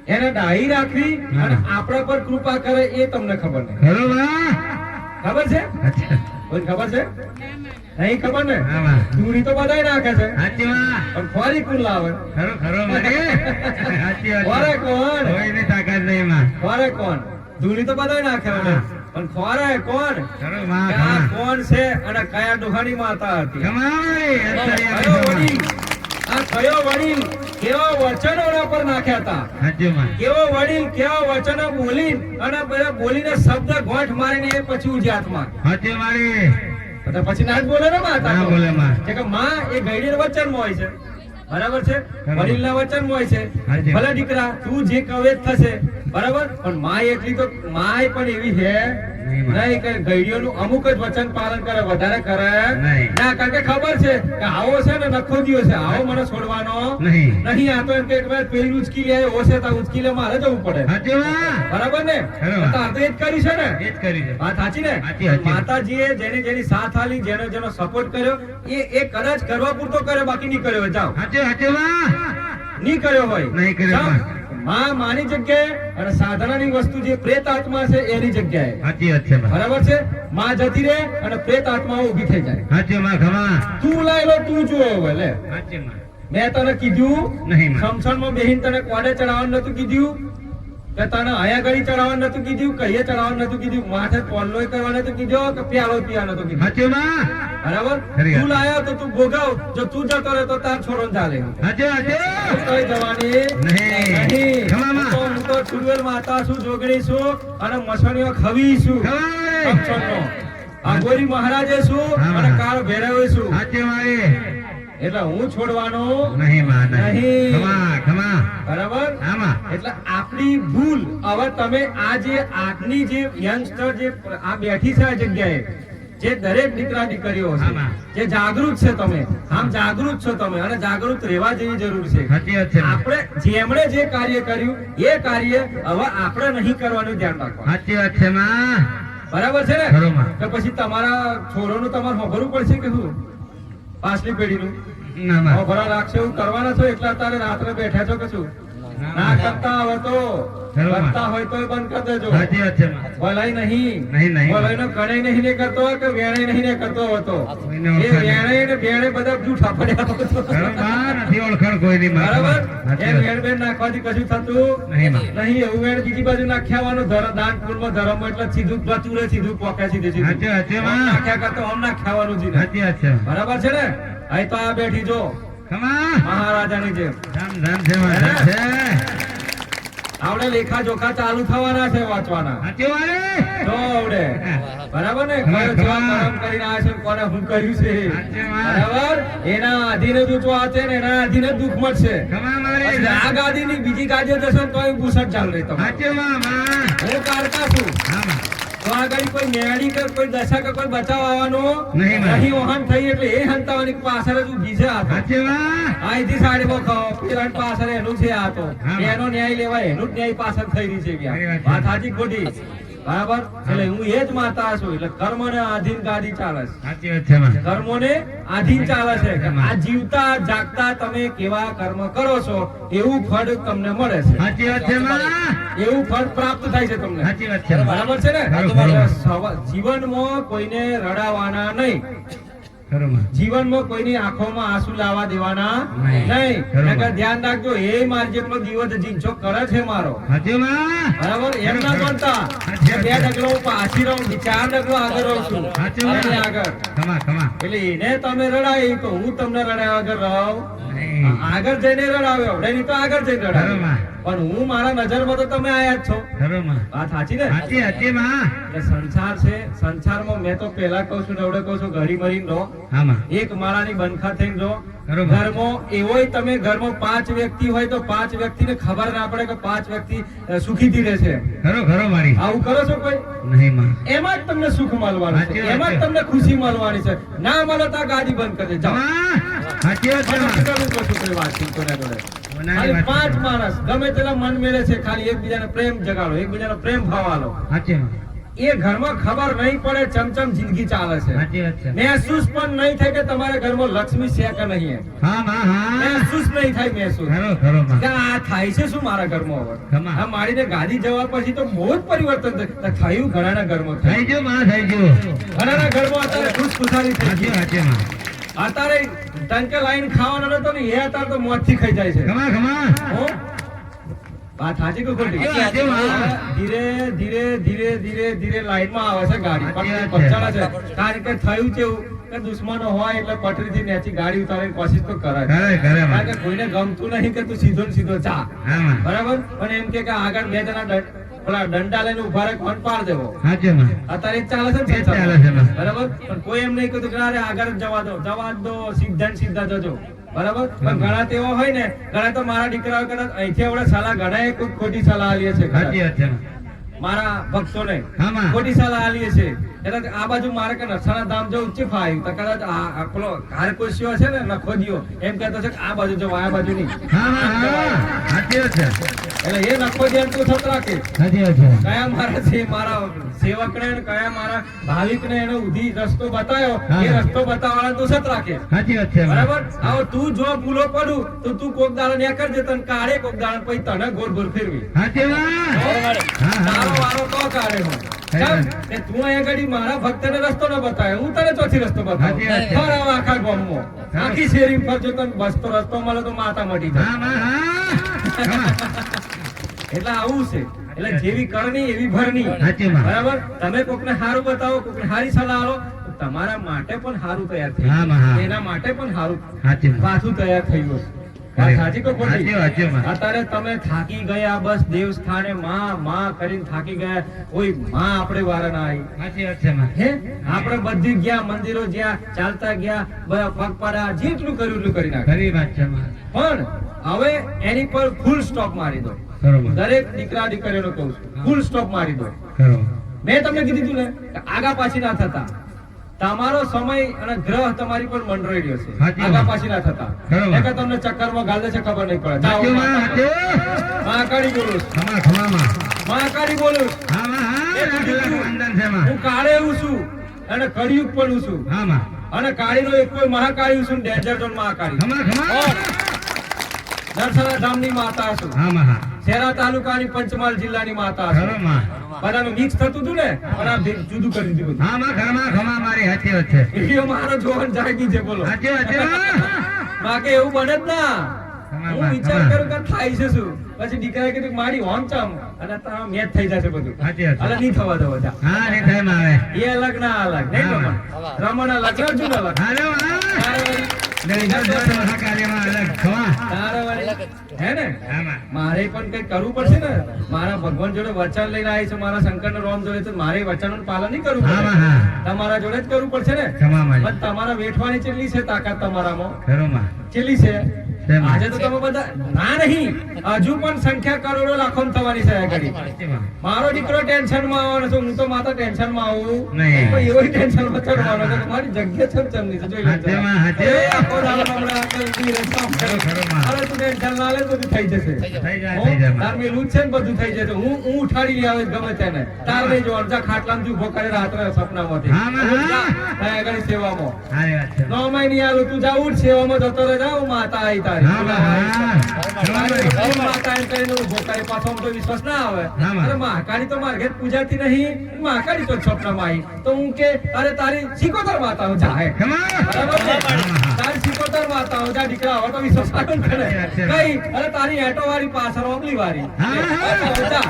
એને ડાહી રાખવી, હા. અને આપણા પર કૃપા કરે એ તમને ખબર નહીં. ખરો માં. ખબર છે? અચ્છા. કોઈ ખબર છે? નહીં ખબર ને? હા માં. દૂરી તો બધાય નાખે છે, સાચી માં. પણ ખોરી કોણ લાવે? ખરો ખરો મારી. સાચી વાત ખોરે છે. કોણ? કોઈની તાકાત નહીં માં. ખોરે કોણ? દૂરી તો બધાય નાખે મને, પણ ખોરે કોણ? ખરો માં કે આ ખમા. કોણ છે અને કયા ડોહાની માતા હતી? ખમા મારી. અત્યારે કયો ખમા. વડીલ, આ કયો વડીલ કેવા વચનો એના પર નાખ્યા હતા? સાચું માં. કેવો વડીલ કેવા વચનો બોલી અને પેલા બોલીને શબ્દ ગોઠ મારીને એ પછી ઉજ્યાતમાં. સાચું મારી. બધા પછી ના જ બોલે ને માતા ના તો. બોલે માં. છે કે માં એ ગઈડીના વચનમાં હોય છે. બરાબર છે? ખરું. વડીલના વચનમાં હોય છે. હાજી. ભલે દીકરા તું જે કવે જ થશે, બરાબર, પણ માય એટલી તો માય પણ એવી છે નહીં માં. નહીં કે ગઈડીઓનું અમુક જ વચન પાલન કરે, વધારે કરે નહીં. ના, કારણ કે ખબર છે કે આવો છે ને નખો દિયો છે, આવો મને છોડવાનો નહીં. નહીં. આ તો એમ કે એકવાર પેલી ઉચકી લે, એવો છે તો ઉચકી લે, મારે જવું પડે. સાચી વાત. બરાબર ને? બરાબર. તો આ તો એ જ કર્યું છે ને. એ જ કરી છે. વાત સાચી ને? સાચી, સાચી. માતાજીએ જેની સાથ આલી, જેનો સપોર્ટ કર્યો, એ કદાચ કરવા પૂરતો કર્યો, બાકી નહીં કર્યો હોય. જાઓ, સાચી સાચી વાત. નહીં કર્યો હોય. નહીં કર્યો જાઓ. માં. માની જગ્યાએ અને સાધનાની વસ્તુ જે પ્રેત આત્મા છે એની જગ્યાએ. સાચી વાત છે માં. બરાબર છે? માં જતી રહે અને પ્રેત આત્માઓ ઊભી થઈ જાય. સાચી માં ખમા. તું લાઈ લો, તું જોયો હોય લે. સાચી માં. મેં તને કીધું નહીં માં. સમસણમાં બેહીન તને કોડે ચડાવવાનું નતું કીધું, કે તને આયા ઘડી ચડાવવાનું નતું કીધું, કહીએ ચડાવવાનું નતું કીધું, માથે પોલ્લોય કરવાનું નતું કીધું, કે પ્યાલો પીવાનું નતું કીધું. સાચી માં. બરાબર? ખરી વાત. તું લાયો તો તું ભોગવ, જો તું જતો રહે તો તાર છોડો ને ચાલે. સાચી સાચી. કઈ જવાની નહીં. નહીં. ખમામાં. હું તો ચુડવેલ માતા છું, જોગણી છું અને મસણીઓ ખવી છું. ખવાય. સમસણનો. આ ગોરી મહારાજે છું હા. અને કાળ ભેરવે છું. સાચી મારી. એટલે હું છોડવાનો નહીં માં નહીં. નહીં. ખમા ખમા. બરાબર? આમાં. એટલે આપણી ભૂલ. હવે તમે આ જે આજની જે યંગસ્ટર જે આ બેઠી છે આ જગ્યાએ, જે દરેક દીકરા દીકરીઓ છે, આમાં. જે જાગૃત છે, તમે આમ જાગૃત છો તમે, અને જાગૃત રહેવા જેવી જરૂર છે. સાચી વાત છે માં. આપણે જેમણે જે કાર્ય કર્યું એ કાર્ય હવે આપણે નહીં કરવાનું ધ્યાન રાખવાનું. સાચી વાત છે માં. બરાબર છે ને? ખરું માં. તો પછી તમારા છોરોનું તમારે હોભરવું પડશે કે શું? પાછલી પેઢીનું ના માં. હોભરા રાખશે એવું કરવાના છો, એટલે અત્યારે રાત્રે બેઠા છો કે શું? ના કરતા હોય તો ખરું માં. કરતા હોય તો બંધ કરી દેજો. સાચી વાત છે માં. ભલાઈ નહીં. નહીં, નહીં. ભલાઈનો કણાઈ નહીં ને કરતો હોય કે વેણાઈ નહીં ને કરતો હતો. કોઈને એ ઓળખાણ નહીં. વેણાઈ ને બેણે બધા જૂઠા પડ્યા હતો. ખરું માં. નથી ઓળખાણ કોઈની માં. બરાબર? સાચી એમ વાત. વેણ બેણ નાખવાથી કશું થતું નહીં માં. નહીં. એવું વેણ બીજી બાજુ નાખ્યાવાનું દાન પુણ્યમાં ધર્મ એટલે સીધું બચુરે સીધું પોકે સીધે સીધું. સાચી વાત છે આમ માં. નાખ્યા કરતા આમ નાખ્યાવાનું જ નહીં. સાચી વાત છે માં. બરાબર છે ને? અહીં તો આ બેઠી જો ખમા. મહારાજાની જેમ. ધામ ધામ છે માં. ધામ છે. આપણે લેખા જોખા ચાલુ થવાના છે વાંચવાના. સાચી વાત. જો આવડે. બરાબર ને? ખમા, કયો જેવા ખમા. કર્મ કરીને આવ્યા છે, કોને શું કર્યું છે. સાચી વાત. બરાબર? એના આધીન જ ઊંચો હશે ને એના આધીન જ દુઃખ મળશે. ખમા પછી મારી. આ ગાદીની બીજી ગાદીઓ જશે ને તોય ગુસટ ચાલુ રહે તમારે. સાચી માં માં. હું કારકા છું. હા માં. તો આગળ કોઈ મેળી કે કોઈ દશા કે કોઈ બચાવ આવવાનો નહીં માં. નહીં. વહન થઈ એટલે એ હંતાવાની પાછળ જ ઊભી છે આ તો. સાચી માં. અહીંથી સાડી બહુ ખાઓ, પેલા પાછળ એનું છે આ તો. હા. એનો ન્યાય લેવાય, એનું જ ન્યાય પાછળ થઈ રહી છે ખરી ત્યાં. વાત છે. વાત સાચી ખોટી? બરાબર? એટલે હું એ જ માતા છું. એટલે કર્મને આધીન ગાદી ચાલે છે. સાચી વાત છે માં. કર્મોને આધીન ચાલે છે કે આ જીવતા જાગતા તમે કેવા કર્મ કરો છો એવું ફળ તમને મળે છે. સાચી વાત છે માં. એવું ફળ પ્રાપ્ત થાય છે તમને. સાચી વાત છે માં. બરાબર છે ને? ખરું, ખરું. એટલે જીવનમાં કોઈને રડાવાના નહીં. ખરું માં. જીવનમાં કોઈની આંખોમાં આંસુ લાવવા દેવાના નહીં. નહીં. ખરું. નકર ધ્યાન રાખજો, એ માર જેટલો દિવસ જીંચો કરે છે મારો. સાચી માં. બરાબર? એમ ના ખરું. બનતા કે બે ડગલો હું પાછી રહું, 4 ડગલો આગળ રહું છું. સાચી વાત. એને આગળ. ખમા ખમા. એટલે એને તમે રડાય તો હું તમને રડાયા વગર રહું. નહીં. આગળ જઈને રડાવ્યો, નહીં તો આગળ જઈને ખરું રડાવ્યો. માં. પણ હું મારા નજરમાં તો તમે આયા જ છો. ખરું માં. વાત સાચી ને? સાચી સાચી માં. એટલે સંસાર છે, સંસારમાં મેં તો પહેલા કહું છું ને હવે કહું છું, ઘડી મરીને રહો. હા માં. એક માળાની બનખા થઈને રહો. ખરું માં. ઘરમાં એવોય તમે ઘરમાં 5 વ્યક્તિ હોય તો 5 વ્યક્તિને ખબર ના પડે કે 5 વ્યક્તિ સુખીથી રહે છે. ખરું ખરું મારી. આવું કરો છો કોઈ? નહીં માં. એમાં જ તમને સુખ મળવાનું છે, સાચી વાત એમાં જ છે. તમને ખુશી મળવાની છે. ના મળે તો આ ગાદી બંધ કરી દે. જાઓ. ખમા. સાચી વાત છે મને માં. કેટલું કહું છું કોઈ વાતચીત કોના જોડે. બનાવી ખાલી વાત 5 માણસ ગમે તેટલા મન મેળે છે, ખાલી એકબીજાને પ્રેમ જગાડો, એકબીજાનો પ્રેમ ભાવાલો. સાચી માં. એ ઘરમાં ખબર નહીં પડે ચમચમ જિંદગી ચાલે છે. સાચી વાત છે. મહેસૂસ પણ નહીં થાય કે તમારા ઘરમાં લક્ષ્મી છે કે નહીં. હા માં હા. મહેસૂસ નહીં થાય. મહેસૂસ ખરું ખરું માં. કે આ થાય છે શું મારા ઘરમાં હવે. ખમા. આ મારીને ગાદી જવા પછી તો બહુ જ પરિવર્તન થયું. ઘણાના ઘરમાં થયું. થઈ ગયું માં થઈ ગયું. ઘણાના ઘરમાં અત્યારે ખુશખુશાલી થઈ સાચી ગઈ. વાત છે માં. અત્યારે ટંકે લાઈન ખાવાનો નતો ને એ અત્યારે તો મોતથી ખાઈ જાય છે. ખમા ખમા. હો? વાત સાચી કે ખોટી? સાચી વાત છે માં. ધીરે ધીરે ધીરે ધીરે ધીરે લાઈનમાં આવે છે ગાડી. સાચી પટરી વાત છે. પહોંચાડે છે. કારણ કે થયું કેવું કે દુશ્મનો હોય એટલે પટરીથી નેચી ગાડી ઉતારવાની કોશિશ તો કરે. કરે કરે કારણ માં. કે કોઈને ગમતું નહીં કે તું સીધો ને સીધો જા. હા માં. બરાબર? પણ એમ કે આગળ 2 જણા પેલા ડંડા લઈને ઉભા રહે, કોણ પાડ દેવો. સાચી માં. અત્યારે એ જ ચાલે છે ને એ જ ચાલે છે માં. બરાબર? પણ કોઈ એમ નહીં કીધું કે અરે આગળ જ જવા દો, જવા જ દો, સીધા ને સીધા જજો. બરાબર? પણ ઘણા તેવો હોય ને, ઘણા તો મારા દીકરાઓ કદાચ અહીંથી આવડે સલાહ ઘણા કોઈ ખોટી સલાહ આલીએ છે. સાચી વાત છે માં. મારા ભક્તોને હા, માં. ખોટી સલાહ આલીએ છે એટલે આ બાજુ મારે કે નરસાણા ધામ જવું ચીફ આવ્યું તો કદાચ આ પેલો ઘાર કોશિયો છે ને નખો દિયો એમ કહેતો છે કે આ બાજુ જવું આ બાજુ નહીં હા સાચી વાત છે એટલે એ નખો દિયો તું સત રાખે સાચી વાત છે કયા મારા સેવકને ને કયા મારા ભાવિકને એનો ઉધી રસ્તો બતાવ્યો હા. એ રસ્તો બતાવવાના તું સત રાખે સાચી વાત છે બરાબર હવે તું જો ભૂલો પડું તો તું કોક દાડો ન્યા કરજે તને કાઢે કોક દાડો પછી તને ગોળ ગોળ ફેરવી સાચી વાત તારો વારો તો કાઢે હું કેમ? કે તું અહીંયા ઘડી મારા ભક્તને રસ્તો ન બતાવે હું તને ચોથી રસ્તો સાચી વાત છે. બતાવું ફરાવ આખા ગામમાં આખી શેરી ફરજો તને બસતો રસ્તો મળે તો માતા મટી જાય હા એટલે આવું છે એટલે જેવી કરણી એવી ભરણી સાચી વાત. બરાબર તમે કોકને સારું બતાવો કોકને સારી સલાહ આલો તો તમારા માટે પણ સારું તૈયાર થઈ હા, હા. એના માટે પણ સારું સાચી વાત. પાછું તૈયાર થયું છે વાત સાચી કે ખોટી? સાચી વાત છે, માં. અત્યારે તમે થાકી ગયા બસ દેવ સ્થાને માં કરીને થાકી ગયા કોઈ માં આપણે વારા ના આવી સાચી વાત છે માં. હે આપણે બધી ગયા મંદિરો જ્યાં ચાલતા ગયા બધા પગપાળા જેટલું કર્યું એટલું કરી નાખ્યું ખરી વાત છે માં. પણ હવે એની પર ફૂલ સ્ટોપ મારી દો બરોબર દરેક દીકરા દીકરીઓને કહું છું ફૂલ સ્ટોપ મારી દો ખરો મેં તમને કીધું હતું ને કે આગા પાછી ના થતા તમારો સમય અને ગ્રહ તમારી પર મંડરાઈ રહ્યો છે સાચી વાત. આગા પાછી ના થતા બરોબર. એટલે તમને ચક્કરમાં ગાલ દે છે ખબર નહીં પડે જાઓ, સાચી માં, સાચી. મહાકાળી બોલું છું. ખમા ખમામાં. મહાકાળી બોલું છું. હા માં, હા લાખ લાખ વંદન છે માં. હું કાળે એવું છું અને કળિયુગ પણ હું છું હા માં. અને કાળીનો એક કોઈ મહાકાળી છું ડેન્જર ઝોન મહાકાળી ખમા ખમા. નરસણા ધામની માતા છું હા માં, હા. શેરા તાલુકાની પંચમહાલ જિલ્લાની માતા ખરો છું માં. બધાનું મિક્સ થતું હતું ને પણ આ જુદું કરી દીધું હા માં, ખમા ખમા મારી સાચી વાત છે. એ મારો જોવાન જાગી છે બોલો સાચી વાત છે માં. બાકી એવું બને જ ના ખમા, હું વિચાર ખમા. કરું કે થાય છે શું પછી દીકરાએ કીધું મારી હોમ ચમ અને તારા મેચ થઈ જશે બધું સાચી વાત છે. અલગ નહીં થવા દો બધા હા ને થાય માં આવે. એ અલગ ના અલગ નહીં હા. રમણ રમણ અલગ અર્જુન અલગ હાલો હા. તારે વળી- દરેક દોસ્ત મહાકાર્યમાં અલગ ખમા. તારે વળી હે ને હા માં. મારે પણ કઈ કરવું પડશે ને મારા ભગવાન જોડે વચન લઈને આવી છે મારા શંકર રોમ જોડે તો મારે વચનનું પાલન નહીં કરવું હા પડે. માં, હા. તમારા જોડે જ કરવું પડશે ને ખમા મારી. પણ તમારા વેઠવાની કેટલી છે તાકાત તમારામાં ખરો માં. કેટલી છે શેમાં? આજે તો તમે બધા ના નહીં હજુ પણ સંખ્યા કરોડો લાખો થવાની છે આ ઘડી સાચી માં. મારો દીકરો ટેન્શન માં આવવાનો છે હું તો માતા ટેન્શન માં આવું નહીં. પણ એવો ટેન્શન માં ચડવાનો છે કે મારી જગ્યા છમછમની છે જોઈ લેજો. હાથેમાં હાથે. એ આખો દાડો હમણાં આપણે ઊભી રહે કામ કરે. ખરો માં. અરે તું ટેન્શન ના લે બધું થઈ જશે થઈ જાય, હો? થઈ જાય માં. તાર મેલું જ છે ને બધું થઈ જશે હું ઉઠાડી લઈ આવે ગમે તેને તાર નહીં જોવાનું જા ખાટલામાં ઊભો કરે રાત્રે સપનામાંથી હા માં, હા. જા, ત્યાં આગળ સેવામાં સારી વાત છે. નોમાય નહીં આલું તું જા ઉઠ સેવામાં જતો રહે જા હું માતા આવી તારી હા માં, હા. ખમા મારી. હું માતા એમ કરીને ઊભો કરે પાછો આમ તો વિશ્વાસ ના આવે હા માં. અરે મહાકાળી તો મારા ઘેર પૂજાતી નહીં મહાકાળી તો સપનામાં આવી તો હું કે અરે તારી સિકોતર માતા હું જા હે ખમા. બરાબર છે? હા માં. તારી સિકોતર માતા હું જા દીકરા હવે તો વિશ્વાસ આવે ને તને. કઈ અરે તારી એટો વાળી પાછળ ઓબલી વાળી હા, હા. જા.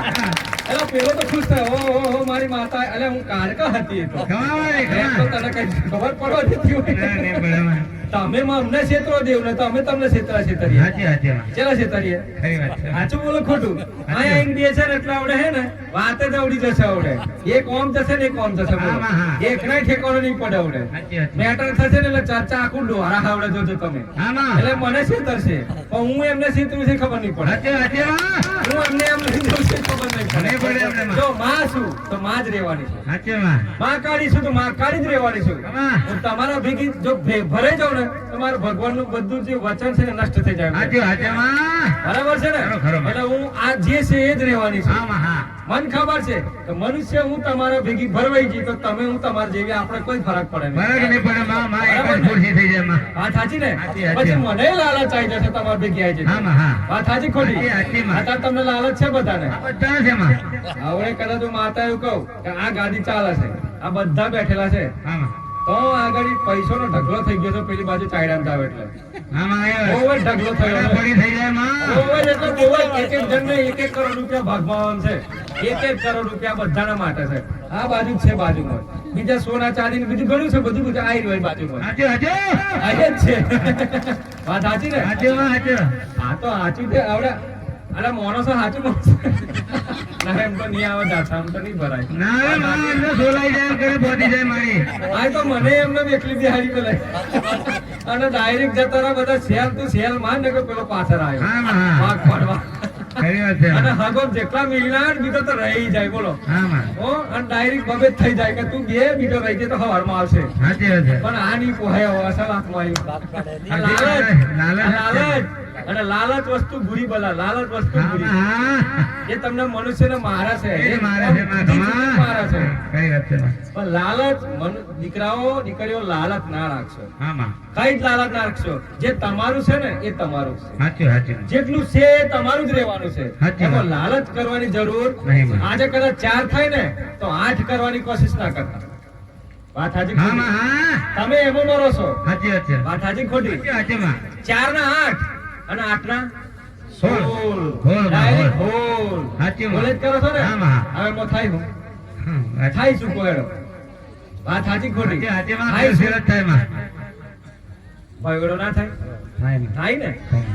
એટલે પેલો તો ખુશ થયો ઓહો મારી માતા એટલે હું કારકા હતી એ તો ખમા મારી, એમ તો ખમા. તને કઈ ખબર પડવા દેતી ના, હોય નહીં પડે માં. તમે અમને છેતરો દેવ ને તો અમે તમને છેતરા છેતરીએ સાચી વાત છે માં. ચેલા છેતરીએ ખરી વાત છે. સાચું બોલો ખોટું આયા આઈને બે છે ને એટલે આવડે હે ને વાતે જ આવડી જશે આવડે એક ઓમ જશે ને એક ઓમ જશે બોલો. હા, હા. એક નહીં ઠેકાણો નહીં પડે આવડે સાચી વાત છે. મેટર થશે ને એટલે ચર્ચા આખું ડોહારા આવડે જોજો તમે હા માં. એટલે મને છેતરશે પણ હું એમને છેતરું છે ખબર નહીં પડે સાચી વાત છે માં. હું એમને એમ નહીં દઉં છે ખબર નહીં નહીં પડે એમને પડે માં. જો માં છું તો માં જ રહેવાની છે સાચી માં. માં કાળી છું તો માં કાળી જ રહેવાની છું ખમા. હું તમારા ભેગી જો ભરાઈ જાઉં ને તમારું ભગવાનનું બધું જે વચન છે ને નષ્ટ થઈ જાય સાચી વાત છે માં. બરાબર છે ને ખરો, ખરો. એટલે હું આ જે છે એ જ રહેવાની હા છું માં, હા. મને ખબર છે કે મનુષ્ય હું તમારા ભેગી ભરવાઈ ગઈ તો તમે હું તમારા જેવી આપણે કોઈ ફરક પડે નહીં ફરક નહીં પડે માં. માં એક જ ખુરશી થઈ જાય માં. વાત સાચી ને સાચી, સાચી. પછી મને લાલચ આવી જશે તમારા ભેગી આવી હા જશે માં, હા. વાત સાચી ખોટી સાચી, સાચી માં. અત્યારે તમને લાલચ છે બધાને આ બધા છે માં. હવે કદાચ હું માતા એવું કહું કે આ ગાડી ચાલે છે આ બધા બેઠેલા છે હા માં. તો આગળ પૈસાનો ઢગલો થઈ ગયો તો પેલી બાજુ ચાયડામાં જાવ એટલે હા માં, આવ્યો. બહુ જ ઢગલો થયો છે. પડી થઈ જાય માં. બહુ જ એટલે બહુ જ એક એક જણને એક એક કરોડ રૂપિયા ભાગમાં છે એક એક કરોડ રૂપિયા બધાના માટે છે આ બાજુ જ છે બાજુમાં બીજા સોના ચાંદી ને બીજું ઘણું છે બધું બધું આવી રહ્યું બાજુમાં સાચું, સાચું. આ જ છે વાત સાચી ને સાચું માં, સાચું. આ તો સાચું છે આવડે અરે માણસો સાચું માણસ ના એમ તો નહીં આવે દાછા આમ તો નહીં ભરાય ના રે માં, એમને સોલાઈ જાય એમ કરે પહોંચી જાય મારી. આ તો મને એમને એકલી બિહારી પેલા અને ડાયરેક્ટ જતા રહ્યા બધા સેલ તું સેલ માન ને કે પેલો પાછળ આવ્યો હા માં, હા. વાઘ પાડવા ખરી વાત છે અને માં. હગો જેટલા મિલના બીજો તો રહી જાય બોલો હા માં. ઓ અને ડાયરેક્ટ બબે જ થઈ જાય કે તું બે બીજો રહી જાય તો હવારમાં આવશે સાચી વાત છે. પણ આ નહીં પોહાય હવે અસલ હાથમાં આવ્યું. આ લાલચ. લાલચ અને લાલચ વસ્તુ બુરી બલા લાલચ વસ્તુ હા બુરી માં, હા. એ તમને મનુષ્યને મારે છે એ મારે છે માં, ખમા. મારે છે ખરી વાત છે માં. પણ લાલચ દીકરાઓ દીકરીઓ લાલચ ના રાખશો હા માં. કઈ જ લાલચ ના રાખશો જે તમારું છે ને એ તમારું છે સાચું સાચું. જેટલું છે એ તમારું જ રહેવાનું છે સાચી એમાં વાત. લાલચ કરવાની જરૂર નહીં માં. આજે કદાચ 4 થાય ને તો 8 કરવાની કોશિશ ના કરતા વાત હાજી હા માં, હા. તમે એમાં મરો છો સાચી વાત છે. વાત હાજી ખોટી સાચી માં. 4 ના 8 અને 8 ના 16. 16 ડાયરેક્ટ હોલ સાચી વાત. હોલ જ કરો છો ને હા માં. હવે એમાં થાય હું હા, થાય શું કોયડો વાત હાજી ખોટી સાચી માં. થાય શું? સિરત થાય માં. કોયડો ના થાય થાય માં. થાય ને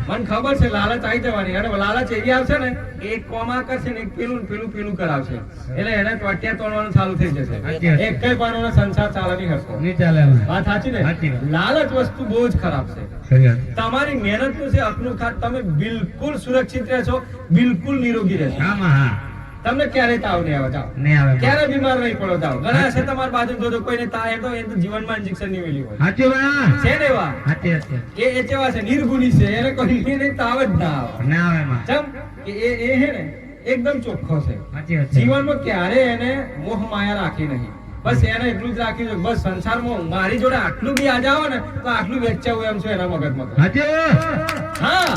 મને ખબર છે લાલચ આવી જવાની અને લાલચ એવી આવશે ને કે એક કોમા કરશે ને એક પેલું પેલું પેલું કરાવશે એટલે એને ટોટિયા તોડવાનું ચાલુ થઈ જશે સાચી વાત. એક કઈ પાનો સંસાર ચાલે નહીં હરકો નહીં ચાલે માં. વાત સાચી ને સાચી વાત. લાલચ વસ્તુ બહુ જ ખરાબ છે ખરી વાત. તમારી મહેનત નું છે હકનું ખાત તમે બિલકુલ સુરક્ષિત રહેશો બિલકુલ નિરોગી રહેશો હા માં, હા. તમને ક્યારેય તાવ નહીં આવે જાઓ નહીં આવે માં. ક્યારે બીમાર નહીં પડો જાઓ ઘણા હશે તમારી બાજુ જોજો કોઈને તાવ તો એ તો જીવનમાં ઇન્જેક્શન નહીં મેલી હોય સાચું માં. છે ને એવા સાચી વાત છે. એ કેવા છે નિર્ગુણી છે એને કોઈ એને તાવ જ ના આવે ના આવે માં. ચમ કે એ હે ને એકદમ ચોખ્ખો છે સાચી વાત છે. જીવનમાં ક્યારે એને મોહ માયા રાખી નહીં બસ એને એટલું જ રાખી છે બસ સંસારમાં મારી જોડે આટલું બી આ જાવ ને તો આટલું વેચાવું એમ છે એના મગજમાં તો. સાચું. હા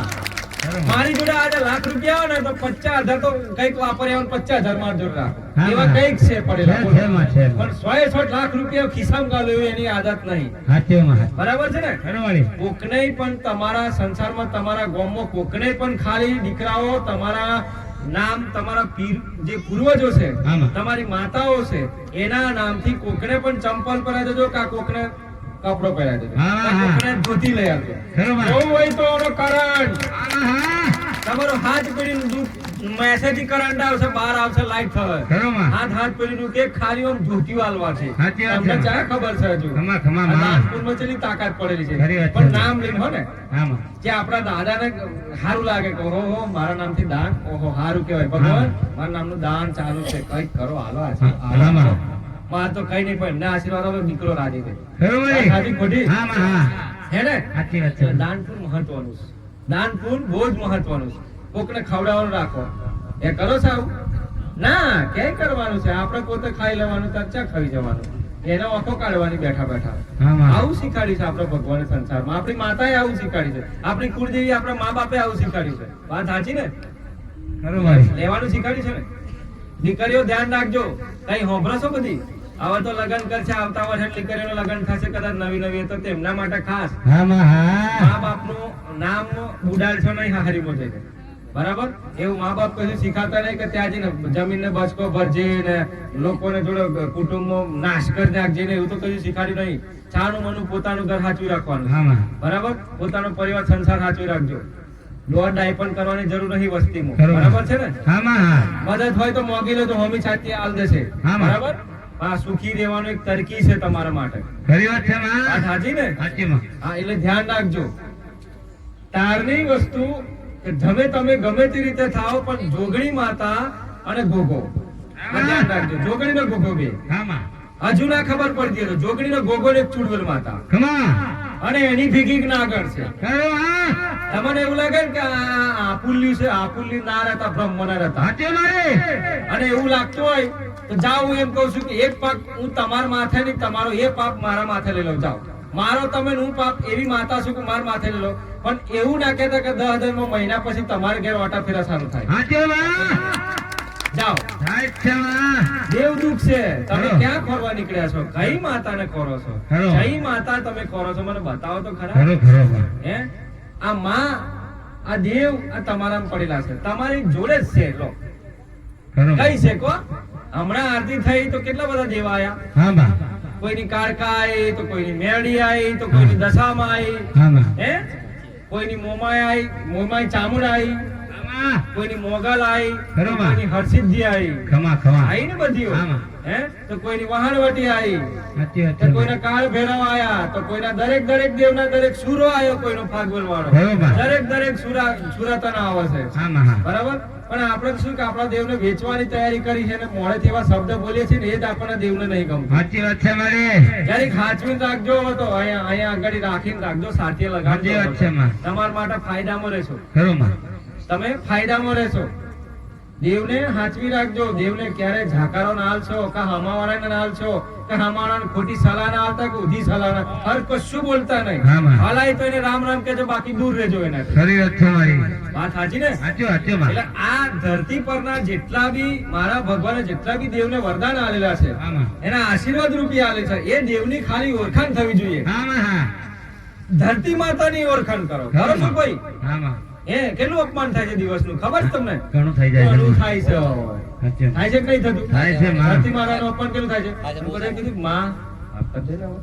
ખરું. મારી જોડે આજે લાખ રૂપિયા આવે ને તો 50,000 તો કઈક વાપર્યા 50,000 માર જોડે રાખો હા, એવા હા. કઈક છે પડેલા છે, બોલો. છે માં, છે માં. પણ 100 લાખ રૂપિયા ખિસ્સામાં ગાળ્યો એની આદત નહીં સાચું માં. બરાબર છે ને ખરું વાળી. કોકને પણ તમારા સંસારમાં તમારા ગામમાં કોકને પણ ખાલી દીકરાઓ તમારા નામ તમારા પીર જે પૂર્વજો છે આમાં. તમારી માતાઓ છે એના નામથી કોકને પણ ચંપલ પહેરાવી દેજો કા કોકને કપડો પહેરાવી દેજો હા, કા હા. કોકને ધોતી લઈ આવજો ખરું માં. એવું હોય તો એનો કરંટ હા, હા. તમારો હાથ પડીને દુખ મેસેજ કરંટ આવશે બહાર આવશે લાઈટ થશે ખરું માં. હાથ પડીને કે ખાલી આમ ધોતી વાળવા છે સાચી વાત તમને છે. ચા ખબર છે હજુ ખમા, ખમા આ માં. નાનપણમાં ચેટલી તાકાત પડેલી છે ખરી વાત છે. પણ નામ લઈને હો ને હા માં. જે આપણા દાદાને સારું લાગે કે ઓહો મારા નામથી દાન ઓહો સારું કહેવાય ભગવાન મારા નામનું દાન ચાલુ છે કઈક કરો હાલો હા, માં. માર તો કઈ નહીં પણ ના આશીર્વાદ આપો દીકરો રાજી થાય ખરું વાળી. સાચી ખોટી હા માં, હા. હે ને સાચી વાત છે. એટલે દાન પૂન મહત્વનું છે દાન પૂન બહુ જ મહત્વનું છે કોકને ખવડાવવાનું રાખો એ કરો છો આવું ના ક્યાંય કરવાનું છે આપણે પોતે ખાઈ લેવાનું તો ચા ખાઈ જવાનું એનો આંખો કાઢવાની બેઠા બેઠા હા માં. આવું શીખાડ્યું છે આપણે ભગવાન સંસારમાં આપણી માતાએ આવું શીખાડ્યું છે આપણી કુળદેવી આપણા મા બાપે આવું શીખાડ્યું છે વાત સાચી ને ખરું વાળી. લેવાનું શીખાડ્યું છે ને દીકરીઓ ધ્યાન રાખજો કઈ હોભરો છો બધી હવે તો લગ્ન કરશે આવતા વર્ષે દીકરીઓનું લગ્ન થશે કદાચ નવી નવી તો તેમના માટે ખાસ હા માં, હા. મા બાપનું નામ ઉડાડશો નહીં હારીમાં જઈને બરાબર એવું મા બાપ કશું શીખાતા નહીં કે ત્યાં જઈને જમીનને બચકો ભરજે ને લોકોને જોડે કુટુંબમાં નાશ કરી નાખજે ને એવું તો કશું શીખાડ્યું નહીં છાનું મનું પોતાનું ઘર સાચવી રાખવાનું હા માં. બરાબર પોતાનો પરિવાર સંસાર સાચવી રાખજો લોડ ડાયપન કરવાની જરૂર નહીં વસ્તીમાં ખરું. બરાબર છે ને હા માં, હા. મદદ હોય તો મોગી લો તો હોમી છાતી આલ દેશે હા, માં. બરાબર આ સુખી રહેવાનું એક તરકી છે તમારા માટે ખરી વાત છે વાત માં. સાચી ને સાચી માં. હા એટલે ધ્યાન રાખજો તારની વસ્તુ કે તમે ગમે તે રીતે થાઓ પણ જોગણી માતા અને ગોગો આ ધ્યાન રાખજો જોગણી ને ગોગો બે હા માં. હજુ ના ખબર પડતી હોય તો જોગણી ને ગોગો ને એક ચૂડવેલ માતા ખમા. અને એની ભીગી ના આગળ છે ખરું, હા. તમને એવું લાગે ને કે આ પુલ્યું છે આ પુલ્લી ના રહેતા બ્રહ્મ ના રહેતા સાચી મારી. અને એવું લાગતું હોય તો જાઓ હું એમ કહું છું કે એક પાપ હું તમારા માથે નહીં તમારો એ પાપ મારા માથે લઈ લો જાઓ મારો તમે ને હું પાપ એવી માતા છું કે મારા માથે લઈ લો પણ એવું ના કહેતા કે 10 મહિના પછી તમારે ઘેર ઓટા ફેરા સારું થાય સાચી માં. જાઓ સાચી છે માં. દેવ દુઃખ છે તમે ખરો. ક્યાં ખોરવા નીકળ્યા છો કઈ માતાને ખોરો છો ખરો. કઈ માતા તમે ખોરો છો મને બતાવો તો ખરા ખરું, ખરું માં. હે આ માં આ દેવ આ તમારામાં પડેલા છે તમારી જોડે જ છે લો ખરું. કઈ છે કો હમણાં આરતી થઈ તો કેટલા બધા દેવ આયા હા માં. કોઈની કાળકા આવી તો કોઈની મેરડી આવી તો કોઈની દશામાં આવી હા માં. હે કોઈની મોમાય આવી મોમાય ચામુંડ આવી હા માં. કોઈની મોગલ આવી ખરું માં. કોઈની હરસિદ્ધિ આવી ખમા, ખમા. આવી ને બધી હા માં. હે તો કોઈની વહાણવટી આવી સાચી વાત તો છે. કોઈના કાળ ભૈરવ આયા તો કોઈના દરેક દેવના દરેક સુરો આવ્યો કોઈનો ફાગવેલ વાળો બરોબર. દરેક સુરાતન આવે છે હા માં, હા. બરાબર પણ આપણે શું કે આપણા દેવને વેચવાની તૈયારી કરી છે અને મોડેથી એવા શબ્દ બોલીએ છીએ ને એ જ આપણને દેવને નહીં ગમતું. સાચી વાત છે મારી. જરીક હાચવીને રાખજો તો અહીંયા આગળ રાખીને રાખજો, સાથે સાચી વાત છે લગાડજો. માં. તમારા માટે ફાયદામાં રહેશો, ખરું માં. તમે ફાયદામાં રહેશો. દેવને હાચવી રાખજો. દેવને ક્યારે ઝાકારો ના આલશો કે હમાવાળાને ના આલશો કે હમાવાળાને ખોટી સલાહ ના આલતા કે ઊંધી સલાહ ના, હર કશું બોલતા નહીં. હા માં. હાલાય તો એને રામ રામ કહેજો, બાકી દૂર રહેજો એનાથી. ખરી વાત છે મારી. વાત સાચી ને? સાચું સાચું માં. એટલે આ ધરતી પરના જેટલા બી મારા ભગવાને જેટલા બી દેવને વરદાન આલેલા છે, હા માં. એના આશીર્વાદ રૂપી આલે છે, એ દેવની ખાલી ઓળખાણ થવી જોઈએ. હા માં હા. ધરતી માતાની ઓળખાણ કરો. કરો છો કોઈ? હા માં. કેટલું અપમાન થાય છે દિવસનું, ખબર છે તમને? ઘણું થઈ જાય છે. ઘણું થાય છે. સાચું. થાય છે કે નહીં થતું? થાય છે માં. ધરતી માતાનું અપમાન કેટલું થાય છે? હું બધાએ કીધું માં માફ કર દે ને હવે.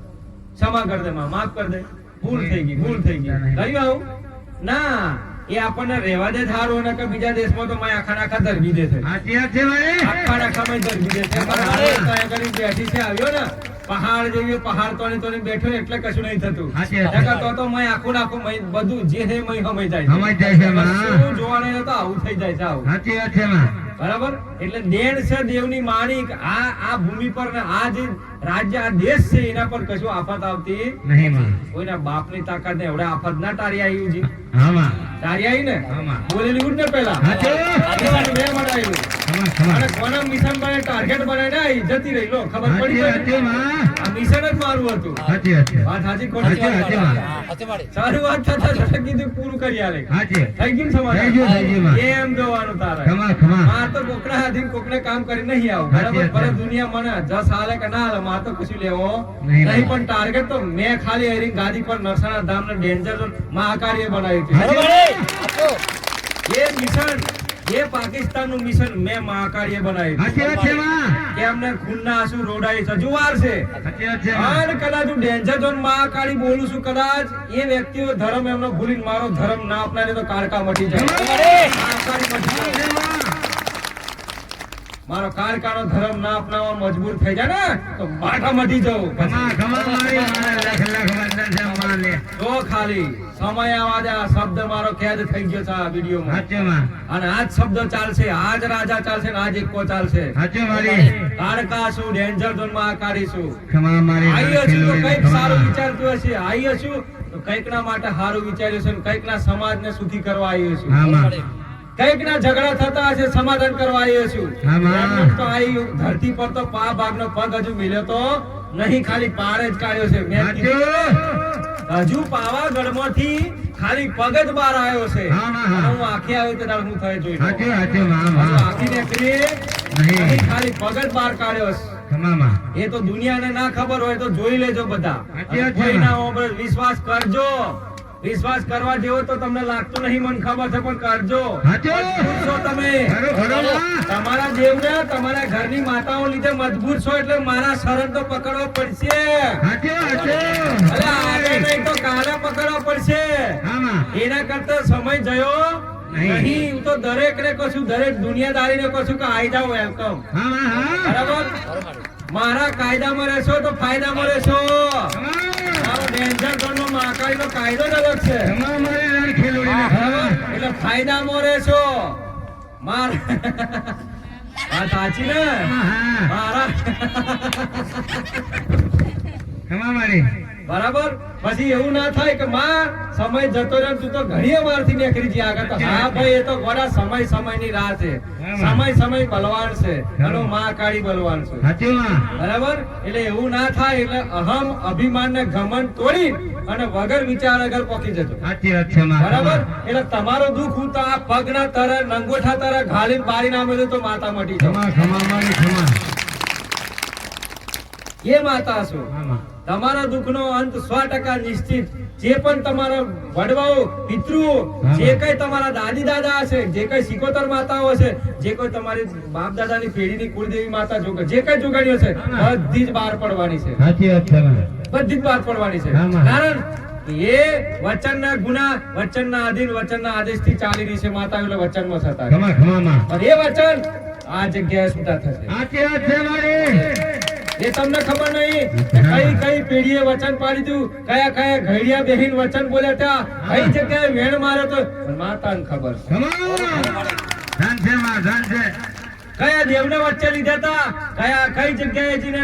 ક્ષમા કર દે માં, માફ કર દે, ભૂલ થઈ ગઈ, ભૂલ થઈ ગઈ. કર્યું આવું? ના, એ આપણને રહેવા દે સારું, અને કે બીજા દેશમાં તો મેં આખા નાખા ધરબી દે છે. સાચી વાત છે મારી. આખા નાખામાં ધરબી દે છે. પણ આ તો અહીંયા આગળ બેઠી છે, આવ્યો ને પહાડ જેવી પહાડ તોડી બેઠો ને એટલે કશું નહીં થતું. સાચી વાત છે. નકર તો મય આખું નાખું મય બધું જે હે મય હમાઈ જાય હમાઈ જાય છે માં. કશું જોવા નહીં તો આવું થઈ જાય છે આવું. સાચી વાત છે માં. બરાબર? એટલે દેણ છે દેવની માણિક. આ ભૂમિ પર ને આ જે રાજ્ય, આ દેશ છે, એના પર કશું આફત આવતી નહીં માં. કોઈના બાપની તાકાત ને એવડે આફત ના તારી આવ્યું જી. હા માં. તારી આવી ને હા માં. બોલેલી ઉઠ ને પેલા સાચું. મિશન બે બનાવ્યું ખમા ખમા. અને કોના મિશન બને ટાર્ગેટ બનાવીને આવી જતી રહી. લો ખબર પડી સાચી વાત છે ગઈ? માં. આ મિશન જ મારું હતું. સાચી વાત છે. વાત સાચી ખોટી? સાચી વાત છે માં. સારું વાત થતા થતા કીધું પૂરું કરી આલે. સાચી. થઈ ગયું ને સમાધાન? થઈ ગયું, થઈ ગયું માં. એમ જોવાનું તારે. ખમા ખમા. માર તો કોકના હાથીને કોકને કામ કરી નહીં આવું. સાચી બરાબર? વાત છે. ભલે દુનિયા મને જસ હાલે કે ના હાલે, માર તો કશું લેવો નહીં, નહીં. પણ ટાર્ગેટ તો મેં ખાલી હરી ગાદી પર નરસાણા ધામને ડેન્જર ઝોન મહાકાર્ય બનાવ્યું હતું. એ મિશન, એ પાકિસ્તાનનું મિશન મેં મહાકાર્ય બનાવ્યું સાચી વાત છે માં. કે અમને ખૂનના આંસુ રોડાય છે, જુવાર છે. સાચી વાત છે માં. અને કદાચ હું ડેન્જર ઝોન મહાકાળી બોલું છું, કદાચ એ વ્યક્તિઓ ધર્મ એમનો ભૂલીને મારો ધર્મ ના અપનાવે તો કાળકા મટી જાય. મહાકાળી મટી જાય. મારો કાળકાનો ધર્મ ના અપનાવવા મજબૂર થઈ જાય ને તો માથા મટી જાઉં. ખમા ખમા મારી. મારા લાખ લાખ વંદન છે માં લે. તો ખાલી સમય આવા દે. આ શબ્દ મારો કેદ થઈ ગયો છે આ વિડીયોમાં. સાચું માં. અને આ જ શબ્દ ચાલશે, આ જ રાજા ચાલશે ને આ જ એકો ચાલશે. સાચું મારી. કાળકા શું, ડેન્જર ઝોન માં કાઢીશું. ખમા મારી. આઈ હશું તો કઈક ખમા. સારું વિચારતું હશે. આઈ હશું તો કઈક ના માટે સારું વિચાર્યું છે, કઈક ના સમાજને સુખી કરવા આવી હશું. હા માં. કઈક ના ઝઘડા થતા હશે, સમાધાન કરવા આવી હશું. હા માં. એમ તો આ ધરતી પર તો પા ભાગનો પગ હજુ મિલ્યો તો નહીં, ખાલી પાર જ કાઢ્યો છે. મેં કીધું, હજુ પાવાગઢમાંથી ખાલી પગ જ બહાર આવ્યો છે. હા, હા, હા. અને હું આખી આવ્યો તો દાળ હું થાય જોઈ લઉં. સાચું સાચું માં હજુ માં. આખી નીકળી નહીં. નહીં, ખાલી પગ જ બહાર કાઢ્યો છે. ખમા માં. એ તો દુનિયાને ના ખબર હોય તો જોઈ લેજો બધા. સાચી વાત છે. કોઈ ના હોય પણ વિશ્વાસ કરજો. વિશ્વાસ કરવા જેવો તો તમને લાગતું નહીં, મને ખબર છે, પણ કરજો. સાચું. મજબૂત છો તમે. ખરું ખરું માં. તમારા દેવને તમારા ઘરની માતાઓ લીધે મજબૂત છો, એટલે મારા શરણ તો પકડવો પડશે. સાચું સાચું. અરે આજે નહીં તો કાલે પકડવો પડશે. હા માં. એના કરતા સમય જયો નહીં. હું તો દરેક ને કહું છું, દરેક દુનિયાદારી ને કહું છું કે આઈ જાઓ, વેલકમ. હા માં હા. બરાબર? મારા કાયદામાં રહેશો તો ફાયદામાં રહેશો. ખમા. મારો ડેન્જર ઝોનનો મહાકાળીનો કાયદો જ અલગ છે. ખમા મારી લાલ ખેલોડીને ખમા. બરાબર? એટલે ફાયદામાં રહેશો. માર આ સાચી ને? હા. મારા ખમા મારી. બરાબર? પછી એવું ના થાય કે માં સમય જતો રહ્યો, તું તો ઘણી અમારથી નીકળી જી આગળ. તો હા ભાઈ, એ તો ગોડા સમયની રાહ છે. સમય બલવાન છે, અને મહાકાળી બલવાન છે. સાચું માં. બરાબર? એટલે એવું ના થાય. એટલે અહમ અભિમાન ને ઘમંડ તોડી અને વગર વિચાર વગર પોકી જજો. સાચી વાત છે માં. બરાબર? એટલે તમારો દુઃખ હું તો આ પગના તરે નંગોઠા તરે ઘાલીને બારી નામે તો માતા મટી જાય. ખમા ખમા મારી ખમા. એ માતા છો. હા માં. તમારા દુઃખનો અંત 100% નિશ્ચિત. જે પણ તમારા વડવાઓ, પિતૃઓ, જે કઈ તમારા દાદી દાદા હશે, જે કઈ સિકોતર માતાઓ હશે, જે કોઈ તમારી બાપ દાદાની પેઢીની કુળદેવી માતા જે કઈ જોગાણીઓ છે, બધી જ બહાર પડવાની છે. સાચી વાત છે માં. બધી જ બહાર પડવાની છે. હા, માં. કારણ કે એ વચનના ગુના, વચનના આધીન, વચનના આદેશથી ચાલી રહી છે માતા. એટલે વચનમાં થતા ખમા ખમા માં. અને એ વચન આ જગ્યાએ છૂટા થશે. સાચી વાત છે મારી. એ તમને ખબર નહીં કે કઈ પેઢીએ વચન પાડી દીધું, કયા ઘડિયા બેહીન વચન બોલ્યા હતા, કઈ જગ્યાએ વેણ માર્યો તો માતાને ખબર છે. ખમા. ધન છે માં, ધન છે. કયા દેવને વચ્ચે લીધા હતા, કઈ જગ્યાએ જઈને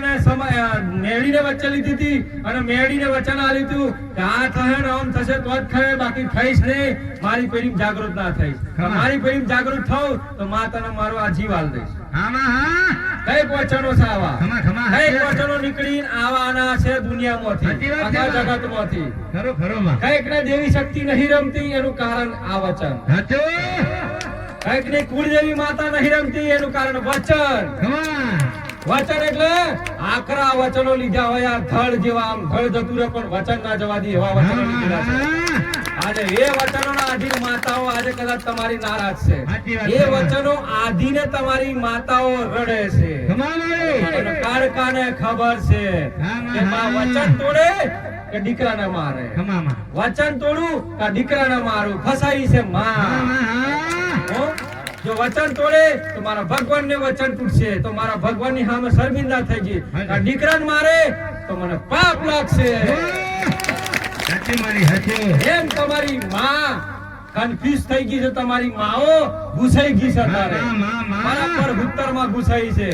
મેળીને વચ્ચે લીધી હતી અને મેળીને વચન આલ્યું હતું કે આ થશે ને આમ થશે તો જ ખાય, બાકી થઈશ નહીં. મારી પેઢી જાગૃત ના થઈશ. મારી પેઢી જાગૃત થઉં તો મા તને મારો આ જીવ આલ દઈશ. કઈક વચનો છે આવા, કઈક વચનો નીકળીને આવવાના છે દુનિયામાંથી, આખા જગતમાંથી. કઈક ને દેવી શક્તિ નહીં રમતી એનું કારણ આ વચન. કઈક ની કુળદેવી માતા નહીં રમતી એનું કારણ વચન. વચન એટલે આકરા વચનો લીધા હોય, આ ધડ જેવા આમ ધડ જતું રહે પણ વચન ના જવા દે એવા વચનો લીધેલા છે. આજે એ વચનોના આધીન માતાઓ આજે કદાચ તમારી નારાજ છે. એ વચનો આધીને તમારી માતાઓ રડે છે. અને કાળકાને ખબર છે કે માં વચન તોડે કે દીકરાને મારે, વચન તોડું કે દીકરાને મારું, ફસાઈ છે માં. જો વચન તોડે તો મારા ભગવાન ને વચન તૂટશે, તો મારા ભગવાન ની સામે શર્મિંદા થઈ ગઈ. દીકરાને મારે તો મને પાપ લાગશે. એમ તમારી માં કન્ફ્યુઝ થઈ ગઈ છે, તમારી માઓ ઘૂસાઈ ગઈ છે. મારા પર ઉત્તરમાં ઘૂસાઈ છે,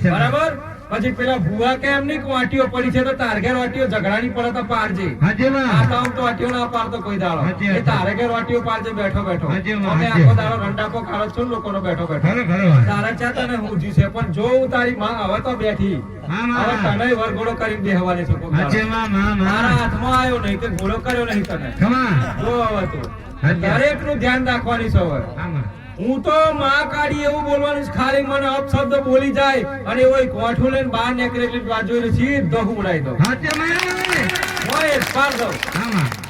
બરાબર. પછી પેલા ભુવા કે એમની વાટીઓ પડી છે તો તાર ઘેર વાટીઓ ઝઘડાની પડે તો પાડજે. આમ તો વાટીઓ ના પાડતો કોઈ દાડો, એ તારે ઘેર વાટીઓ પાડજે બેઠો બેઠો. અમે આખો દાડો રંડાકો ખાડો છું લોકોનો બેઠો બેઠો. તારા ચા તને હું છે, પણ જો હું તારી માં હવે તો બેઠી, હવે તને વરઘોડો કરી બેહવાની છું. મારા હાથમાં આવ્યો નહીં કે ઘોડો કર્યો નહીં તને. જો હવે તું દરેક નું ધ્યાન રાખવાની છે. હવે હું તો માં કાઢી એવું બોલવાનું છે, ખાલી મને અપશબ્દ બોલી જાય અને એવો કોઠું લઈને બહાર નીકળે એટલે બાજુ સીધો ઉડાઈ દો,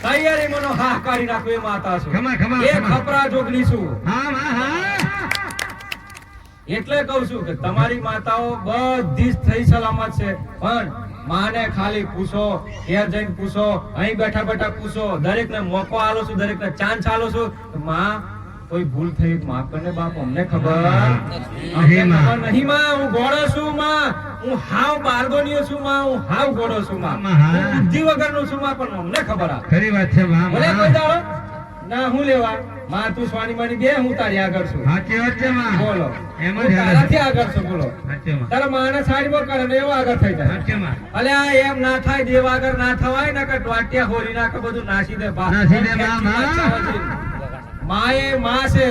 તૈયારી મને હા કાઢી નાખું એ માતા છું, એ ખપરા જોગની છું. એટલે કઉ છું કે તમારી માતાઓ બધી જ થઈ સલામત છે, પણ માને ખાલી પૂછો, ઘેર જઈને પૂછો, અહીં બેઠા બેઠા પૂછો, દરેક ને મોકો આલો છું, દરેક ને ચાન્સ આલો છું. માં કોઈ ભૂલ થઈ માફ કરને બાપ, અમને ખબર નહીં માં. હું ગોળો છું માં, હું હાવ બારગોનીયો છું માં, હું હાવ ગોળો છું માં, બુદ્ધિ વગરનો છું માં, પણ અમને ખબર આ ખરી વાત છે માં. ભલે કોઈ દાડો ના હું લેવા માં, તું સ્વાની માની બે, હું તારી આગળ છું. સાચી વાત છે માં. બોલો એમ હું તારાથી આગળ છું. બોલો સાચી માં. તારા માને સાઈડમાં કરે ને એવો આગળ થઈ જાય. સાચી માં. અલ્યા એમ ના થાય, દેવ આગળ ના થવાય ને કે ટોટિયા હોરી નાખે, બધું નાસી દે. નાસી દે માં. માએ માં છે,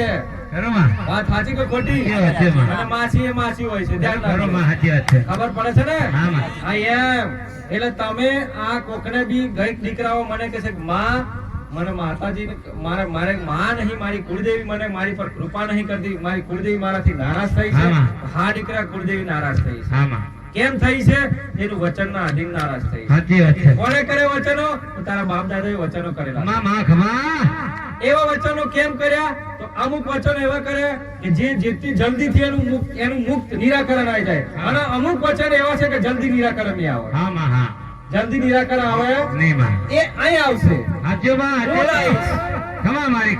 વાત સાચી કે ખોટી? અને માસી એ માસી હોય છે, ધ્યાન રાખજો. ખબર પડે છે ને? હા એમ. એટલે તમે આ કોકને બી ગઈક દીકરાઓ મને કહે છે કે માં મને માતાજી મારે માં નહીં, મારી કુળદેવી મને મારી પર કૃપા નહીં કરતી, મારી કુળદેવી મારાથી નારાજ થઈ છે. હા દીકરા, કુળદેવી નારાજ થઈ છે. કેમ થઈ છે? એનું વચન ના આધીન નારાજ થઈ. સાચી વાત છે. કોને કરે વચનો? તારા બાપ દાદાએ વચનો કરેલા. એવા વચનો કેમ કર્યા? તો અમુક વચનો એવા કર્યા કે જે જેટલી જલ્દીથી એનું મુક્ત નિરાકરણ આવી જાય, અને અમુક વચન એવા છે કે જલ્દી નિરાકરણ નહીં આવે. જલ્દી નિરાકરણ આવે નહીં માં, એ અહીં આવશે.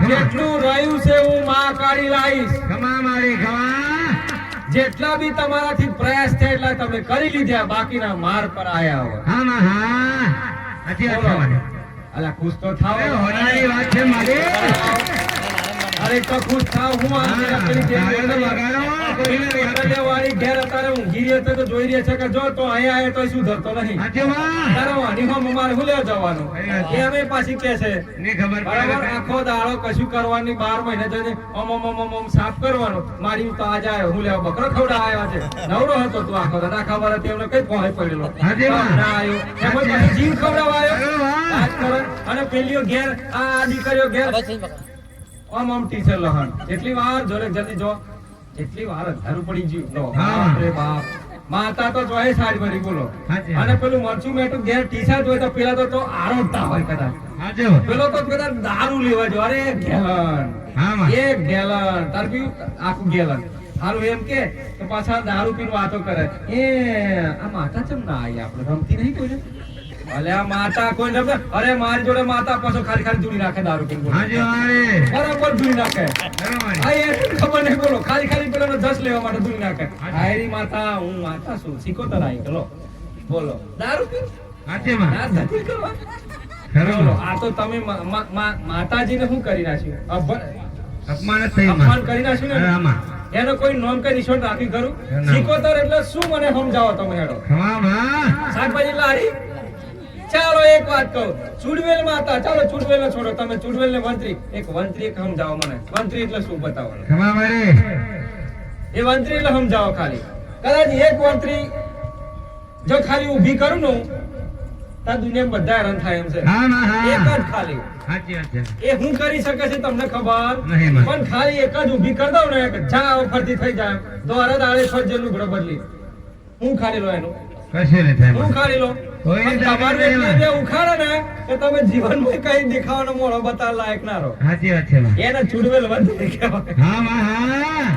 જેટલું રહ્યું છે હું માં કાઢી લાવીશ. જેટલા બી તમારાથી પ્રયાસ થયા એટલા તમે કરી લીધા, બાકીના માર પર આયા હોય. અલા ખુશ તો થાવ, વાત છે મારી. અરે તો ખુશ થાવ. હું વાળી ઘેર અત્યારે ઊંઘી રહી તો જોઈ રહી છે કે જો તો અહીંયા આવે તો શું ધરતો નહીં. અમારે હું લેવા જવાનું એ અમે પાછી કે છે બરાબર. આખો દાડો કશું કરવાની, 12 મહિને જઈને ઓમ સાફ કરવાનો. મારી તો આજે આવ્યો હું લેવા બકરો ખવડાવ્યા છે, નવરો હતો તું આખો તો ના ખબર હતી એમને કઈ પહોંચે પડેલો ના આવ્યો, એમાં જીવ ખવડાવાયો. અને પેલીઓ ઘેર આ દીકરીઓ ઘેર આમ ટીચર લહણ. એટલી વાર જોડે જલ્દી જો, એટલી વાર અંધારું પડી ગયું. બાપ રે બાપ. માતા તો જોઈ સારી ભરી. બોલો. અને પેલું મરચું મેટું ઘેર ટીસા જોઈ તો પેલા તો આરોટતા હોય કદાચ, પેલો તો કદાચ દારૂ લેવા જો. અરે ગેલન, એક ગેલન તાર પીવું, આખું ગેલન. હારું એમ કે પાછા દારૂ પીને વાતો કરે. એ આ માતા ચમ ના આવી? આપડે રમતી નહીં કોઈ. અલ્યા માતા કોઈ રમે? અરે મારી જોડે માતા પાછો ખાલી ધૂળી નાખે દારૂ પીને. બરાબર ધૂળી નાખે. ખબર નહીં. બોલો ખાલી પેલો જસ લેવા માટે ધૂળી નાખે. આયરી માતા, હું માતા છું, સિકોતર આવી ગયો. બોલો દારૂ પીને. બોલો આ તો તમે માતાજીને શું કરી નાખ્યું? અપમાન જ થઈ અપમાન કરી નાખ્યું ને આમાં એનો કોઈ નોમ કે નિશાન રાખી કરું ના. સિકોતર એટલે શું મને સમજાવો તમે હેડો ખવામાં શાકભાજી લારી ચાલો એક વાત કહું ચુડવેલ માં હતા ચાલો ચુડવેલ ને છોડો તમે ચુડવેલ ને વંત્રી એક સમજાવો મને વંત્રી એટલે શું બતાવો ખમા મારે એ વંત્રી એટલે સમજાવો ખાલી કદાચ એક વંત્રી જો ખાલી ઊભી કરું ને તો દુનિયામાં બધા હેરાન થાય એમ છે હા માં એક જ હા ખાલી સાચી વાત છે એ હું કરી શકે છે તમને ખબર નહીં માં. પણ ખાલી એક જ ઊભી કરી દઉં ને કે જા ફરતી થઈ જાય તો અરદ આડે છોડ જેલું ઘડો બદલી હું ખાલી લો એનું કશું નહીં થાય હું માં. ખાલી લો કોઈ પણ નહીં તમારે થાય એટલે એમાં. જે ઉખાડે ને કે તમે જીવનમાં કઈ દેખાવાનો મોડો બતાવવા લાયક ના રહો સાચી વાત છે માં. એને ચુડવેલ વંત્રી કહેવાય હા માં હા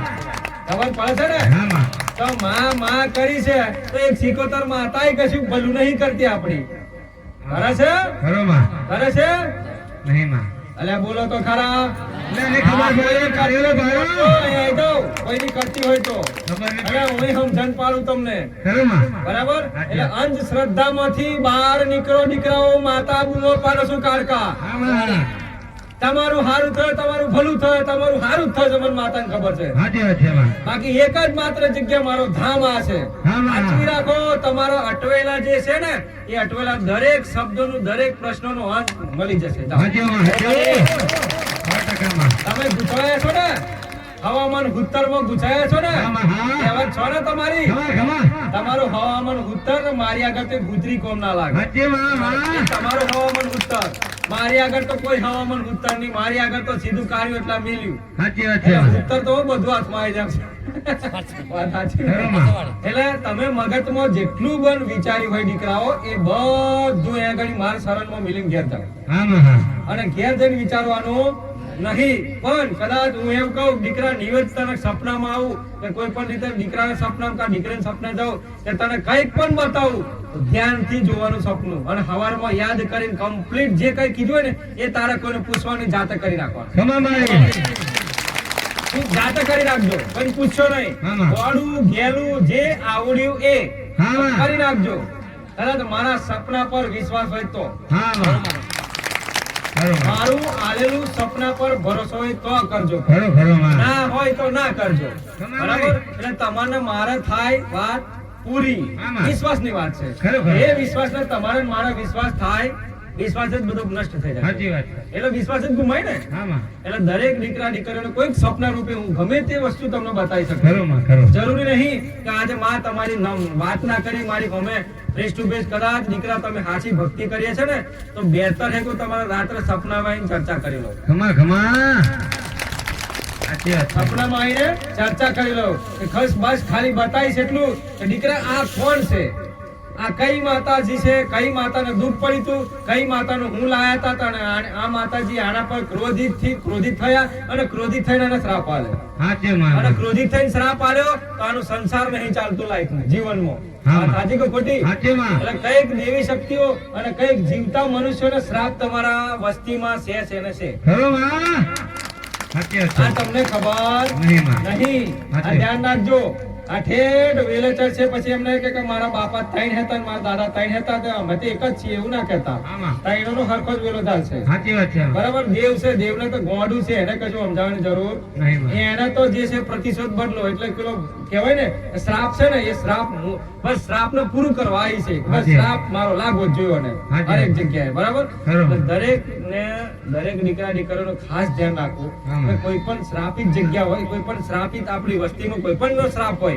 ખબર પડે છે ને હા માં તો માં કરી છે તો એક સિકોતર માતાએ કશું ભલું નહીં કરતી આપણી કરે છે ખરો માં કરે છે નહીં માં અલ્યા બોલો તો ખરા મને ખબર પડે કાર્યો ભારો કોઈની કરતી હોય તો ખબર નહીં અરે હું સમજણ પાડું તમને ખરો માં બરાબર એટલે અંધશ્રદ્ધામાંથી બહાર નીકળો દીકરાઓ માતા બુનો પાડો શું કારકા હા માં હા તમારું સારું થયું તમારું ભલું થયું તમારું સારું જ થશે મને માતાને ખબર છે સાચી વાત છે માં. બાકી એક જ માત્ર જગ્યા મારો ધામ આ છે હા, માં. સાચવી રાખો તમારો અટવેલા જે છે ને એ અટવેલા દરેક શબ્દોનું દરેક પ્રશ્નોનો અંત મળી જશે જાઓ. સાચી વાત છે. 100% માં. તમે ગુંચવાયા છો ને હવામાન ઉત્તરમાં ગુંચાયા છો ને હા, માં, હા. કહેવત છો ને તમારી ખમા ખમા તમારું હવામાન ઉત્તર ને મારી આગળ તો ગુજરી કોમ ના લાગે સાચી માં માં. તમારું હવામાન ઉત્તર મારી આગળ તો કોઈ હવામાન ઉત્તર નહીં મારી આગળ તો સીધું કાર્યું એટલા મિલ્યું સાચી વાત છે એટલે માં. ઉત્તર તો બધું હાથમાં આવી જશે વાત સાચી ને? ખરો માં. એટલે તમે મગજમાં જેટલું પણ વિચાર્યું હોય દીકરાઓ એ બધું એ આગળ માર શરણમાં મિલીને ઘેર જાવ હા માં હા અને ઘેર જઈને વિચારવાનું નહીં પણ કદાચ હું એમ કહું દીકરા નિવેદ તને સપનામાં આવું કે કોઈ પણ રીતે દીકરાના સપનામાં કા દીકરીના સપના જાઉં કે તને કંઈક પણ બતાવું તો ધ્યાનથી જોવાનું સપનું અને સવારમાં યાદ કરીને કમ્પ્લીટ જે કંઈ કીધું હોય ને એ તારે કોઈને પૂછવાની જાતે કરી નાખવાનું ખમા મારે તું જાતે કરી રાખજો કોઈ પૂછશો નહીં હા, માં. વાળું ઘેલું જે આવડ્યું એ હા, માં. કરી નાખજો કદાચ મારા સપના પર વિશ્વાસ હોય તો હા માં ખરો માં. મારું આલેલું સપના પર ભરોસો હોય તો કરજો ખરો ખરો માં. ના હોય તો ના કરજો તમારે. બરાબર એટલે તમારે મારે થાય વાત પૂરી આમાં. વિશ્વાસની વાત છે ખરેખર. એ વિશ્વાસને તમારે ને મારો વિશ્વાસ થાય વિશ્વાસ જ બધો નષ્ટ થઈ જાય સાચી વાત છે. એટલે વિશ્વાસ જ ગુમાય ને હા માં એટલે દરેક દીકરા દીકરીઓને કોઈક સપના રૂપે હું ગમે તે વસ્તુ તમને બતાવી શકું ખરો માં ખરો જરૂરી નહીં કે આજે માં તમારી વાત ના કરી મારી ગમે ફેસ ટુ ફેસ કદાચ દીકરા તમે સાચી ભક્તિ કરીએ છે ને તો બેહતર છે કે તમારે રાત્રે સપનામાં આવીને ચર્ચા કરી લો ખમા ખમા સાચી વાત છે. સપનામાં આવીને ચર્ચા કરી લો કે ખસ બસ ખાલી બતાવીશ એટલું કે દીકરા આ કોણ છે આ કઈ માતાજી છે કઈ માતાને દુઃખ પડ્યું હતું કઈ માતાનું હું લાયા હતા અને આ માતાજી આના પર ક્રોધિત થયા અને ક્રોધિત થઈને એને શ્રાપ આલે સાચી અને માં ક્રોધિત થઈને શ્રાપ આલ્યો તો આનું સંસાર નહીં ચાલતું લાઈફ જીવનમાં હા. આ સાચી કે ખોટી સાચી માં એટલે કઈક દેવી શક્તિઓ અને કઈક જીવતા મનુષ્યોને શ્રાપ તમારા વસ્તીમાં છે ને છે ખરો માં સાચી વાત આ છે. તમને ખબર નહીં માં. નહીં આ સાચી. ધ્યાન રાખજો આ ઠેઠ વેલેચર છે પછી એમને કે મારા બાપા ત્રણ હતા ને મારા દાદા ત્રણ હતા તો અમે તો એક જ છીએ એવું ના કહેતા હા માં ત્રણનો હરખો જ વેલો ચાલશે સાચી વાત છે. બરાબર દેવ છે દેવને તો ગોડું છે એને કશું સમજાવવાની જરૂર નહીં માં. એને તો જે છે પ્રતિશોધ બદલો એટલે પેલો કહેવાય ને એ શ્રાપ છે ને એ શ્રાપ બસ શ્રાપ ને પૂરું કરવા આવી છે બસ હાજી. શ્રાપ મારો લાગવો જ જોયો ને હાજી. હરેક જગ્યાએ બરાબર બરાબર. એટલે દરેક દીકરા દીકરીઓનું ખાસ ધ્યાન રાખવું હા. કે કોઈ પણ શ્રાપિત જગ્યા હોય કોઈ પણ શ્રાપિત આપણી વસ્તીમાં કોઈ પણ નો શ્રાપ હોય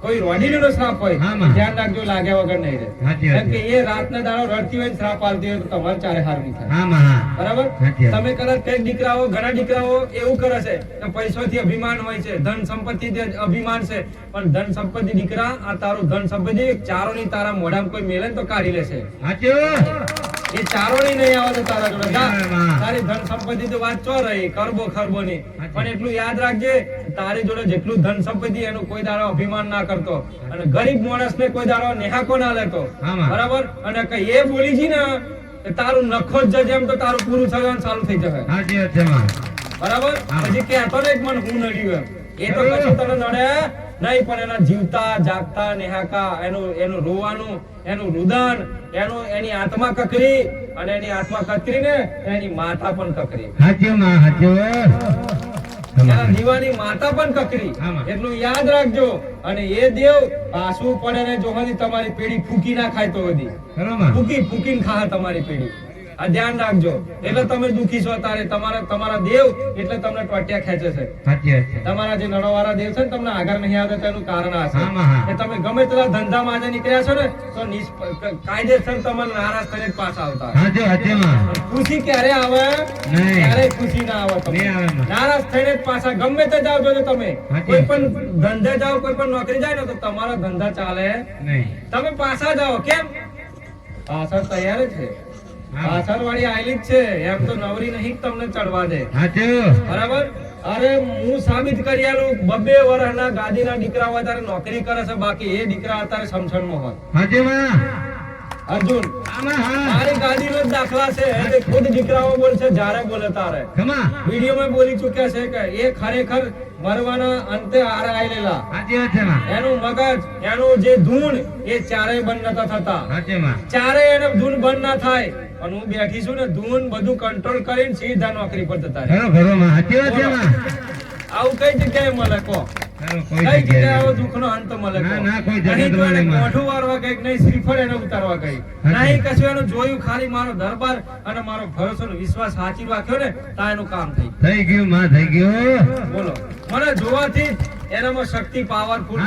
કોઈ રોડીનો શ્રાપ હોય હા, માં. ધ્યાન રાખજો લાગ્યા વગર નહીં રહે હાજી, હાજી. કેમ કે એ રાતના દાડો રડતી હોય ને શ્રાપ આલતી હોય તો તમારે ચારે હાર નહીં થાય હા માં હા બરાબર સાચી વાત. તમે કદાચ કઈક દીકરાઓ ઘણા દીકરાઓ એવું કરે છે કે પૈસાથી અભિમાન હોય છે ધન સંપત્તિ અભિમાન છે પણ ધન સંપત્તિ દીકરા આ તારું ધન સંપત્તિ ચારોની તારા મોઢામાં કોઈ મેલે ને તો કાઢી લેશે સાચું એ ચારોની નહીં આવે તો તારા જોડે જા. હા. તારી ધન સંપત્તિ તો વાત ચો રહી કરબો ખરબો ની પણ એટલું યાદ રાખજે તારી જોડે જેટલું ધન સંપત્તિ એનું કોઈ દાડો અભિમાન ના કરતો અને ગરીબ માણસ ને કોઈ દાડો નેહાકો ના લેતો હા, માં. બરાબર અને કઈ એ બોલી જી ને કે તારું નખો જ જજે એમ તો તારું પૂરું થવાનું ચાલુ થઈ જશે સાચી વાત છે માં બરાબર હા. પછી કહેતો ને એક મન હું નડ્યું એમ એ તો કશું તને નડે નહીં પણ એના જીવતા જાગતા નેહાકા એનું રોવાનું એનું રુદન એની આત્મા કકરી અને એની આત્મા કકરી ને એની માથા પણ કકરી સાચું માં સાચું એના દીવાની માતા પણ કકરી. એટલું યાદ રાખજો. અને એ દેવ પાછું પડે ને જો હજી તમારી પેઢી ફૂકી ના ખાય તો હજી ફૂકીને ખાય તમારી પેઢી. આ ધ્યાન રાખજો. એટલે તમે દુખી છો તારે તમારા દેવ એટલે તમને ટોટિયા ખેંચે છે. તમારા જે નળવાળા દેવ છે ને તમને આગળ નહીં આવતા તેનું કારણ આ છે કે તમે ગમે તેટલા ધંધામાં આજે નીકળ્યા છો ને તો કાયદેસર તમને નારાજ થઈને જ પાછા આવતા. ખુશી ક્યારે આવે? ક્યારે ખુશી ના આવે. તમે નારાજ થઈને જ પાછા ગમે તે જાવ છો તમે કોઈ પણ ધંધે જાઓ કોઈ પણ નોકરી જાય ને તો તમારા ધંધા ચાલે નહીં. તમે પાછા જાઓ. કેમ? પાછળ તૈયાર છે. પાછળ વાળી આયેલી જ છે. એમ તો નવરી નહીં તમને ચડવા દે. બરાબર? અરે હું સાબિત કરી આલું 2 વર્ષના ગાદીના દીકરા હોય ત્યારે નોકરી કરે છે. બાકી એ દીકરા અત્યારે સમસણમાં હોય. અર્જુન મારી ગાદીનો જ દાખલા છે. એટલે ખુદ દીકરાઓ બોલશે જ્યારે બોલે તારે. વિડીયોમાં બોલી ચૂક્યા છે કે એ ખરેખર મરવાના અંતે હારે આયેલા. એનું મગજ એનું જે ધૂન એ ચારેય બંધ નતા થતા. ચારેય એને ધૂન બંધ ના થાય. અને હું બેઠી છું ને ધૂન બધું કંટ્રોલ કરીને સીધા નોકરી પર જતા રહે. આવું કઈ જગ્યાએ મળે કહો? કઈ જગ્યાએ આવો દુઃખનો અંત મળે? નહીં તો એને મોઢું વારવા કઈક નહીં શ્રીફળ એને ઉતારવા કઈ નહીં કશું એનું જોયું. ખાલી મારો દરબાર અને મારો ભરોસો વિશ્વાસ સાચી રાખ્યો ને તા એનું કામ થઈ ગયું. બોલો મને જોવાથી એનામાં શક્તિ પાવરફુલ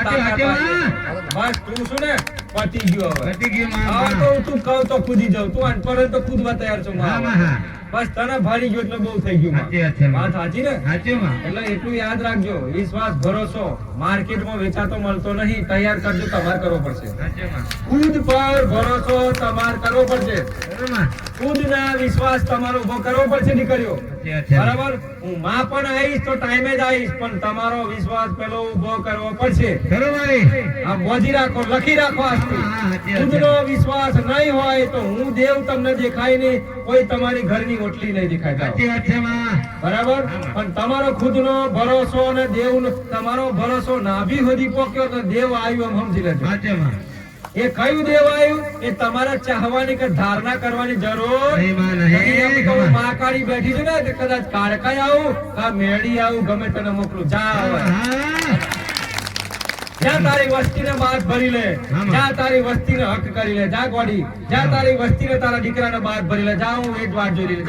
બસ તું શું ને પતી ગયો. હવે તો તું કહું તો કૂદી જાઉં. તું અનપઢ તો કૂદવા તૈયાર છું. બસ તને ભારી ગયો એટલે બહુ થઈ ગયું. વાત સાચી ને? એટલે એટલું યાદ રાખજો. વિશ્વાસ ભરોસો માર્કેટમાં વેચાતો મળતો નહીં. તૈયાર કરજો. તમારે કરવો પડશે. ખુદ પર ભરોસો તમારે કરવો પડશે. ખુદ ના વિશ્વાસ તમારો ઉભો કરવો પડશે દીકરીઓ. બરાબર? હું માં પણ આવીશ તો ટાઈમે જ આવીશ પણ તમારો વિશ્વાસ પેલો ઉભો કરવો પડશે. આ બોજી રાખો, લખી રાખો આજથી. ખુદનો વિશ્વાસ નહીં હોય તો હું દેવ તમને દેખાય નહીં. કોઈ તમારી ઘરની ઓટલી નહીં દેખાય. બરાબર? પણ તમારો ખુદનો ભરોસો અને દેવ તમારો ભરોસો નાભી સુધી પોક્યો તો દેવ આવ્યું એમ સમજી લેજો. એ કયું દેવ આવ્યું? એ તમારે ચાહવાની કે ધારણા કરવાની જરૂર નથી. મહાકાળી બેઠી છે ને કદાચ કાળકાય આવું કા મેળી આવું ગમે તને મોકલું. જા જ્યાં તારી વસ્તીને બાદ ભરી લે. જ્યાં તારી વસ્તીને હક કરી લે. જા ગોડી. જ્યાં તારી વસ્તીને તારા દીકરાને બાદ ભરી લે. જા હું એ જ વાત જોઈ લે.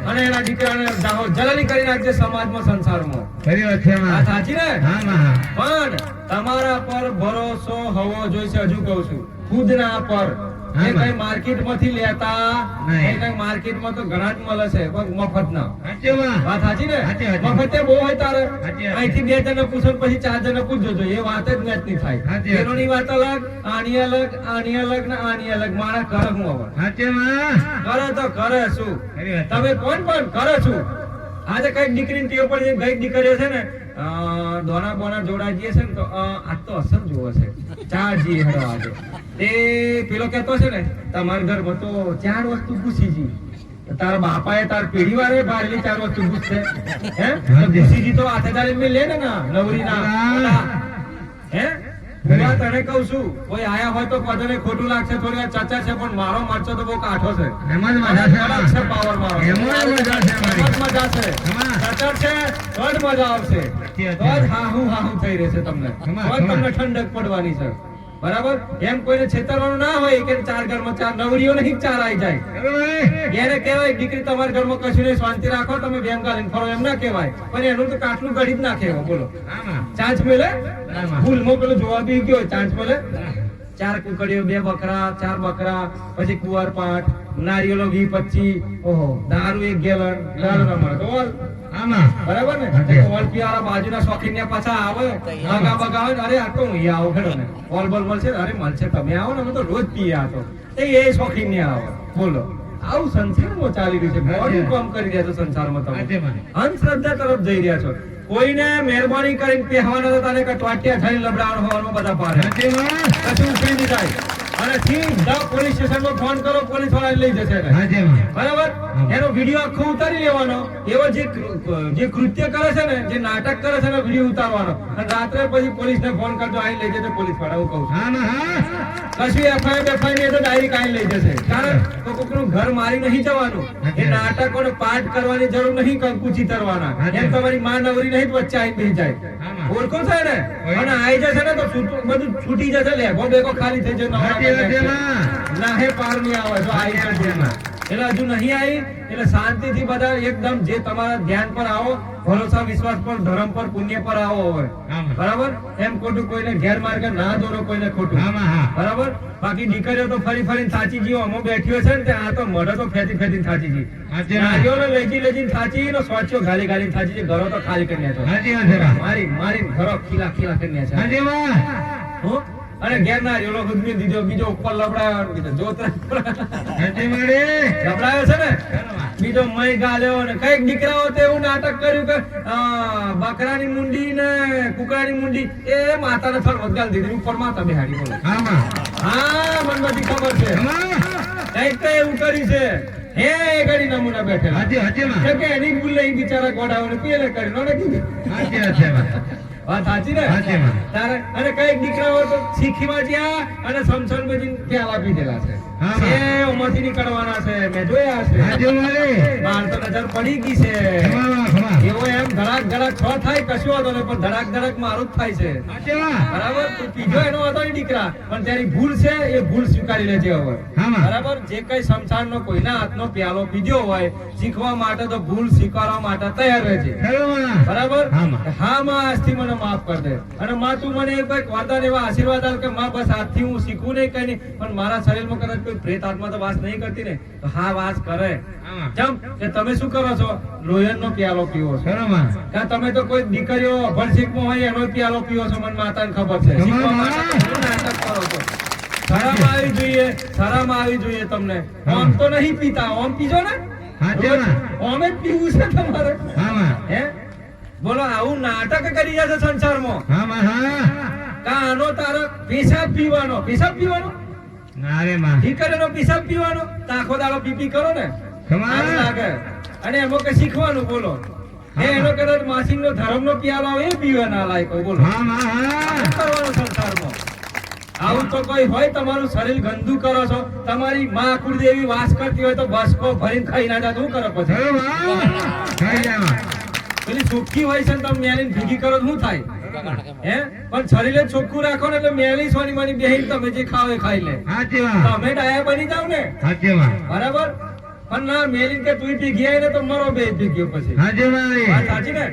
અને એના દીકરાને જાઓ જલની કરી નાખજે સમાજમાં સંસારમાં. સાચી ને? પણ તમારા પર ભરોસો હોવો જોઈશે. હજુ કહું છું ખુદના પર. એ કઈ માર્કેટ માંથી લેતા એ કઈ માર્કેટ માં તો ઘણા જ મળે છે મફત ના. વાત સાચી ને? મફતે બહુ હોય તારે અહીંથી 2 જણ પૂછો પછી 4 જણ પૂછજો. એ વાત જ મેચ નહીં થાય. એનોની વાત અલગ, આની અલગ, આની અલગ ને આની અલગ. મારા કરે હું હવે કરે તો કરે શું? તમે કોણ પણ કરે શું? આજે કઈક દીકરીની ટેવ પડી કઈક દીકરીઓ છે ને દોના બોના જોડા જઈએ છે ને તો આજ તો અસર જોવો છે. ચા જી હેડો આજે તે પેલો કેતો છે ને તમારા ઘરમાં તો 4 વસ્તુ પૂછી જી. તારા બાપાએ તાર પેઢી વાળે બારેલી 4 વસ્તુ પૂછશે. હે પૂછી જી તો હાથે તારે મેં લે ને ના નવરી ના. હે હું તને કઉ છું કોઈ આયા હોય તો પદને ખોટું લાગશે. થોડી વાર ચર્ચા છે પણ મારો મરચો તો બહુ કાઠો છે. પાવર મારો મજા છે. ચર્ચા છે તો જ મજા આવશે. તો જ હાહુ થઈ રહેશે તમને. તો જ તમને ઠંડક પડવાની છે. બરાબર? એમ કોઈને છેતરવાનું ના હોય કે 4 ઘરમાં 4 નવરીઓ નહીં 4 આવી જાય. એને કહેવાય દીકરી તમારા ઘરમાં કશું નહીં શાંતિ રાખો તમે બેમ ગાલીને ફરો એમ ના કહેવાય. પણ એનું તો કાટલું ગળી જ નાખે. બોલો ચાંચ મેલે ફૂલ મો પેલો જોવા બી ગયો ચાંચ મેલે. 4 કુકડીઓ 2 બકરા 4 બકરા પછી કુંવર પાઠ નારિયેલો 20-25 ઓહો દારૂ 1 ગેલન દારૂ ના મળે તો બરાબર ને? ઓલપી વાળા બાજુના શોખીન પાછા આવે બગા બગાવે. અરે આ તો હું આવો ખેડો ને ઓલ બોલ મળશે. અરે મળશે તમે આવો ને અમે તો રોજ પીએ. આ તો એ શોખીન ને આવે. બોલો આવું સંસારમાં ચાલી રહ્યું છે. મોડું કામ કરી રહ્યા છો સંસારમાં. તમે અંધશ્રદ્ધા તરફ જઈ રહ્યા છો. કોઈને મહેરબાની કરીને પહેવાનો તો તને ટોટિયા થઈને લબડાવાનો હોવાનું બધા પાડે કશું ઉખડી નહીં થાય. અને સીધા પોલીસ સ્ટેશનમાં ફોન કરો, પોલીસ વાળા લઈ જશે એને. હાજી માં. બરાબર? એનો વિડીયો આખો ઉતારી લેવાનો. એવો જે કૃત્ય કરે છે ને, જે નાટક કરે છે ને, વિડીયો ઉતારવાનો અને રાત્રે પછી પોલીસને ફોન કરજો, આઈ લઈ જશે પોલીસ વાળા. હું કહું છું હા માં હા. કશું એફઆઈઆર નહીં તો ડાયરેક્ટ આઈ લઈ જશે. કારણ કે કોકનું ઘર મારી નહીં જવાનું. એ નાટકોને પાઠ કરવાની જરૂર નહીં, કંકુચી તરવાના. એમ તમારી માં નવરી નહીં તો વચ્ચે આઈ બેસી જાય. ઓળખો છે ને? અને આઈ જશે ને તો બધું છૂટી જશે. લેગો બેગો ખાલી થઈ જશે. હાજી હાજી માં. નાહે પાર નહીં આવે જો આઈ જશે. એટલે હજુ નહીં આવી એટલે શાંતિથી બધા એકદમ જે તમારા ધ્યાન પર આવો, ભરોસા વિશ્વાસ પર, ધર્મ પર, પુણ્ય પર આવો હોય. બરાબર? એમ ખોટું કોઈને ગેરમાર્ગે ના દોરો, કોઈને ખોટું. હા માં હા. બરાબર? બાકી દીકરીઓ તો ફરી ફરીને થાચી ગયો. અમો બેઠ્યો છે ને તે આ તો મોઢો તો ફેતી ફેતીને થાચી ગઈ. હાજી માં. નારીઓને લેજીને થાચી નો સ્વાચ્યો ગાલી ગાલીને થાચી ગઈ. ઘરો તો ખાલી કરી નાખ્યો. હાજી હાજી માં. મારી ઘરો ખીલા ખીલા કરી નાખ્યા. હાજી માં. હો? અને ઘેર ના રહ્યો ગુદમી દીધો, બીજો ઉપર લબડાયો કીધો જોતરા હાજી મારે. લબડાયો છે ને, બીજો મય ગાલ્યો ને કઈક દીકરાઓ તો એવું નાટક કર્યું કે બકરાની મુંડી ને કુકડાની મુંડી એ માતાને થર વગાડી દીધી. ઉપર માતા બેહાડી. બોલો હા માં. હા, મને બધી ખબર છે. કઈક તો એવું કર્યું છે. હે એ ઘડી નમૂના બેઠેલા. હાજી હાજી માં. કેમ કે એની ભૂલ નહીં, બિચારા ગોડાઓને પેલે કર્યું ને કીધું. હાજી હાજી માં. વાત સાચી ને? હાજી માં. તારે અને કઈક દીકરાઓ તો શીખીમાં જ્યાં અને સમસણ બધી પ્યાલા પીધેલા છે. હા. એ ઉંમરથી નીકળવાના છે, મેં જોયા છે. હાજી મારે. બાર તો નજર પડી ગઈ છે. ખમા ખમા. એવો એમ ધડાક ધડાક છ થાય કશું વાંધો નહીં, પણ ધડાક ધડાક મારું જ થાય છે. હાજી માં. બરાબર? તું પીધો એનો વાંધો નહીં દીકરા, પણ તેની ભૂલ છે એ ભૂલ સ્વીકારી લેજે હવે. હા માં. બરાબર? જે કઈ સમસારનો કોઈના હાથનો પ્યાલો પીધો હોય, શીખવા માટે તો ભૂલ સ્વીકારવા માટે તૈયાર રહેજે. ખરું માં. બરાબર? હા માં. હા માં, આજથી મને માફ કર દે. અને માં તું મને એક વરદાન એવા આશીર્વાદ આપ કે માં બસ આજથી હું શીખું નહીં, કઈ નહીં, પણ મારા શરીરમાં કદાચ કોઈ પ્રેત આત્મા તો વાસ નહીં કરતી ને તો હા વાસ કરે. હા માં. કેમ કે તમે શું કરો છો? લોહીનો પ્યાલો પીવો છો. ખરું માં. કે તમે તો કોઈ દીકરીઓ અભણશીખમાં હોય એનો પ્યાલો પીવો છો. મને માતાને ખબર છે. શીખવા માટે તમે નાટક કરો છો. શરમ આવી જોઈએ, શરમ આવી જોઈએ તમને. ઓમ તો નહીં પીતા, ઓમ પીજો ને. હાજી માં. ઓમ જ પીવું છે તમારે. હા માં. હે બોલો, આવું નાટક કરી જશે સંસારમાં. હા માં હા. કાનો તારો પેશાબ પીવાનો, પેશાબ પીવાનો, ના રે માં. દીકરીનો પેશાબ પીવાનો, તો આખો દાડો પીપી કરો ને ખમા. આમ લાગે. અને એમાં કઈ શીખવાનું બોલો. એનો કદાચ માસીનો ધર્મનો પ્યાલો આવે એ પીવા ના લાયક બોલો. હા માં હા. શું કરવાનું સંસારમાં? આવું તો કોઈ હોય, તમારું શરીર ગંદુ કરો છો, તમારી માં કુળદેવી વાસ કરતી હોય તો બસકો ભરીને ખાઈ ના જાય તો શું કરો પછી? ખરું માં. ખાઈ જાય માં. પેલી ચોખ્ખી હોય છે ને તમે મેલીને ભેગી કરો તો શું થાય? હે પણ શરીરે ચોખ્ખું રાખો ને એટલે મેલી સોની માની બેહીને તમે જે ખાવ એ ખાઈ લે. હાજી માં. તમે ડાયા બની જાવ ને. હાજી માં. બરાબર? પણ ના મેલીને કે તું ભેગી આવી ને તો મરો બે ભેગ્યો પછી. હાજી માં. વાત સાચી ને?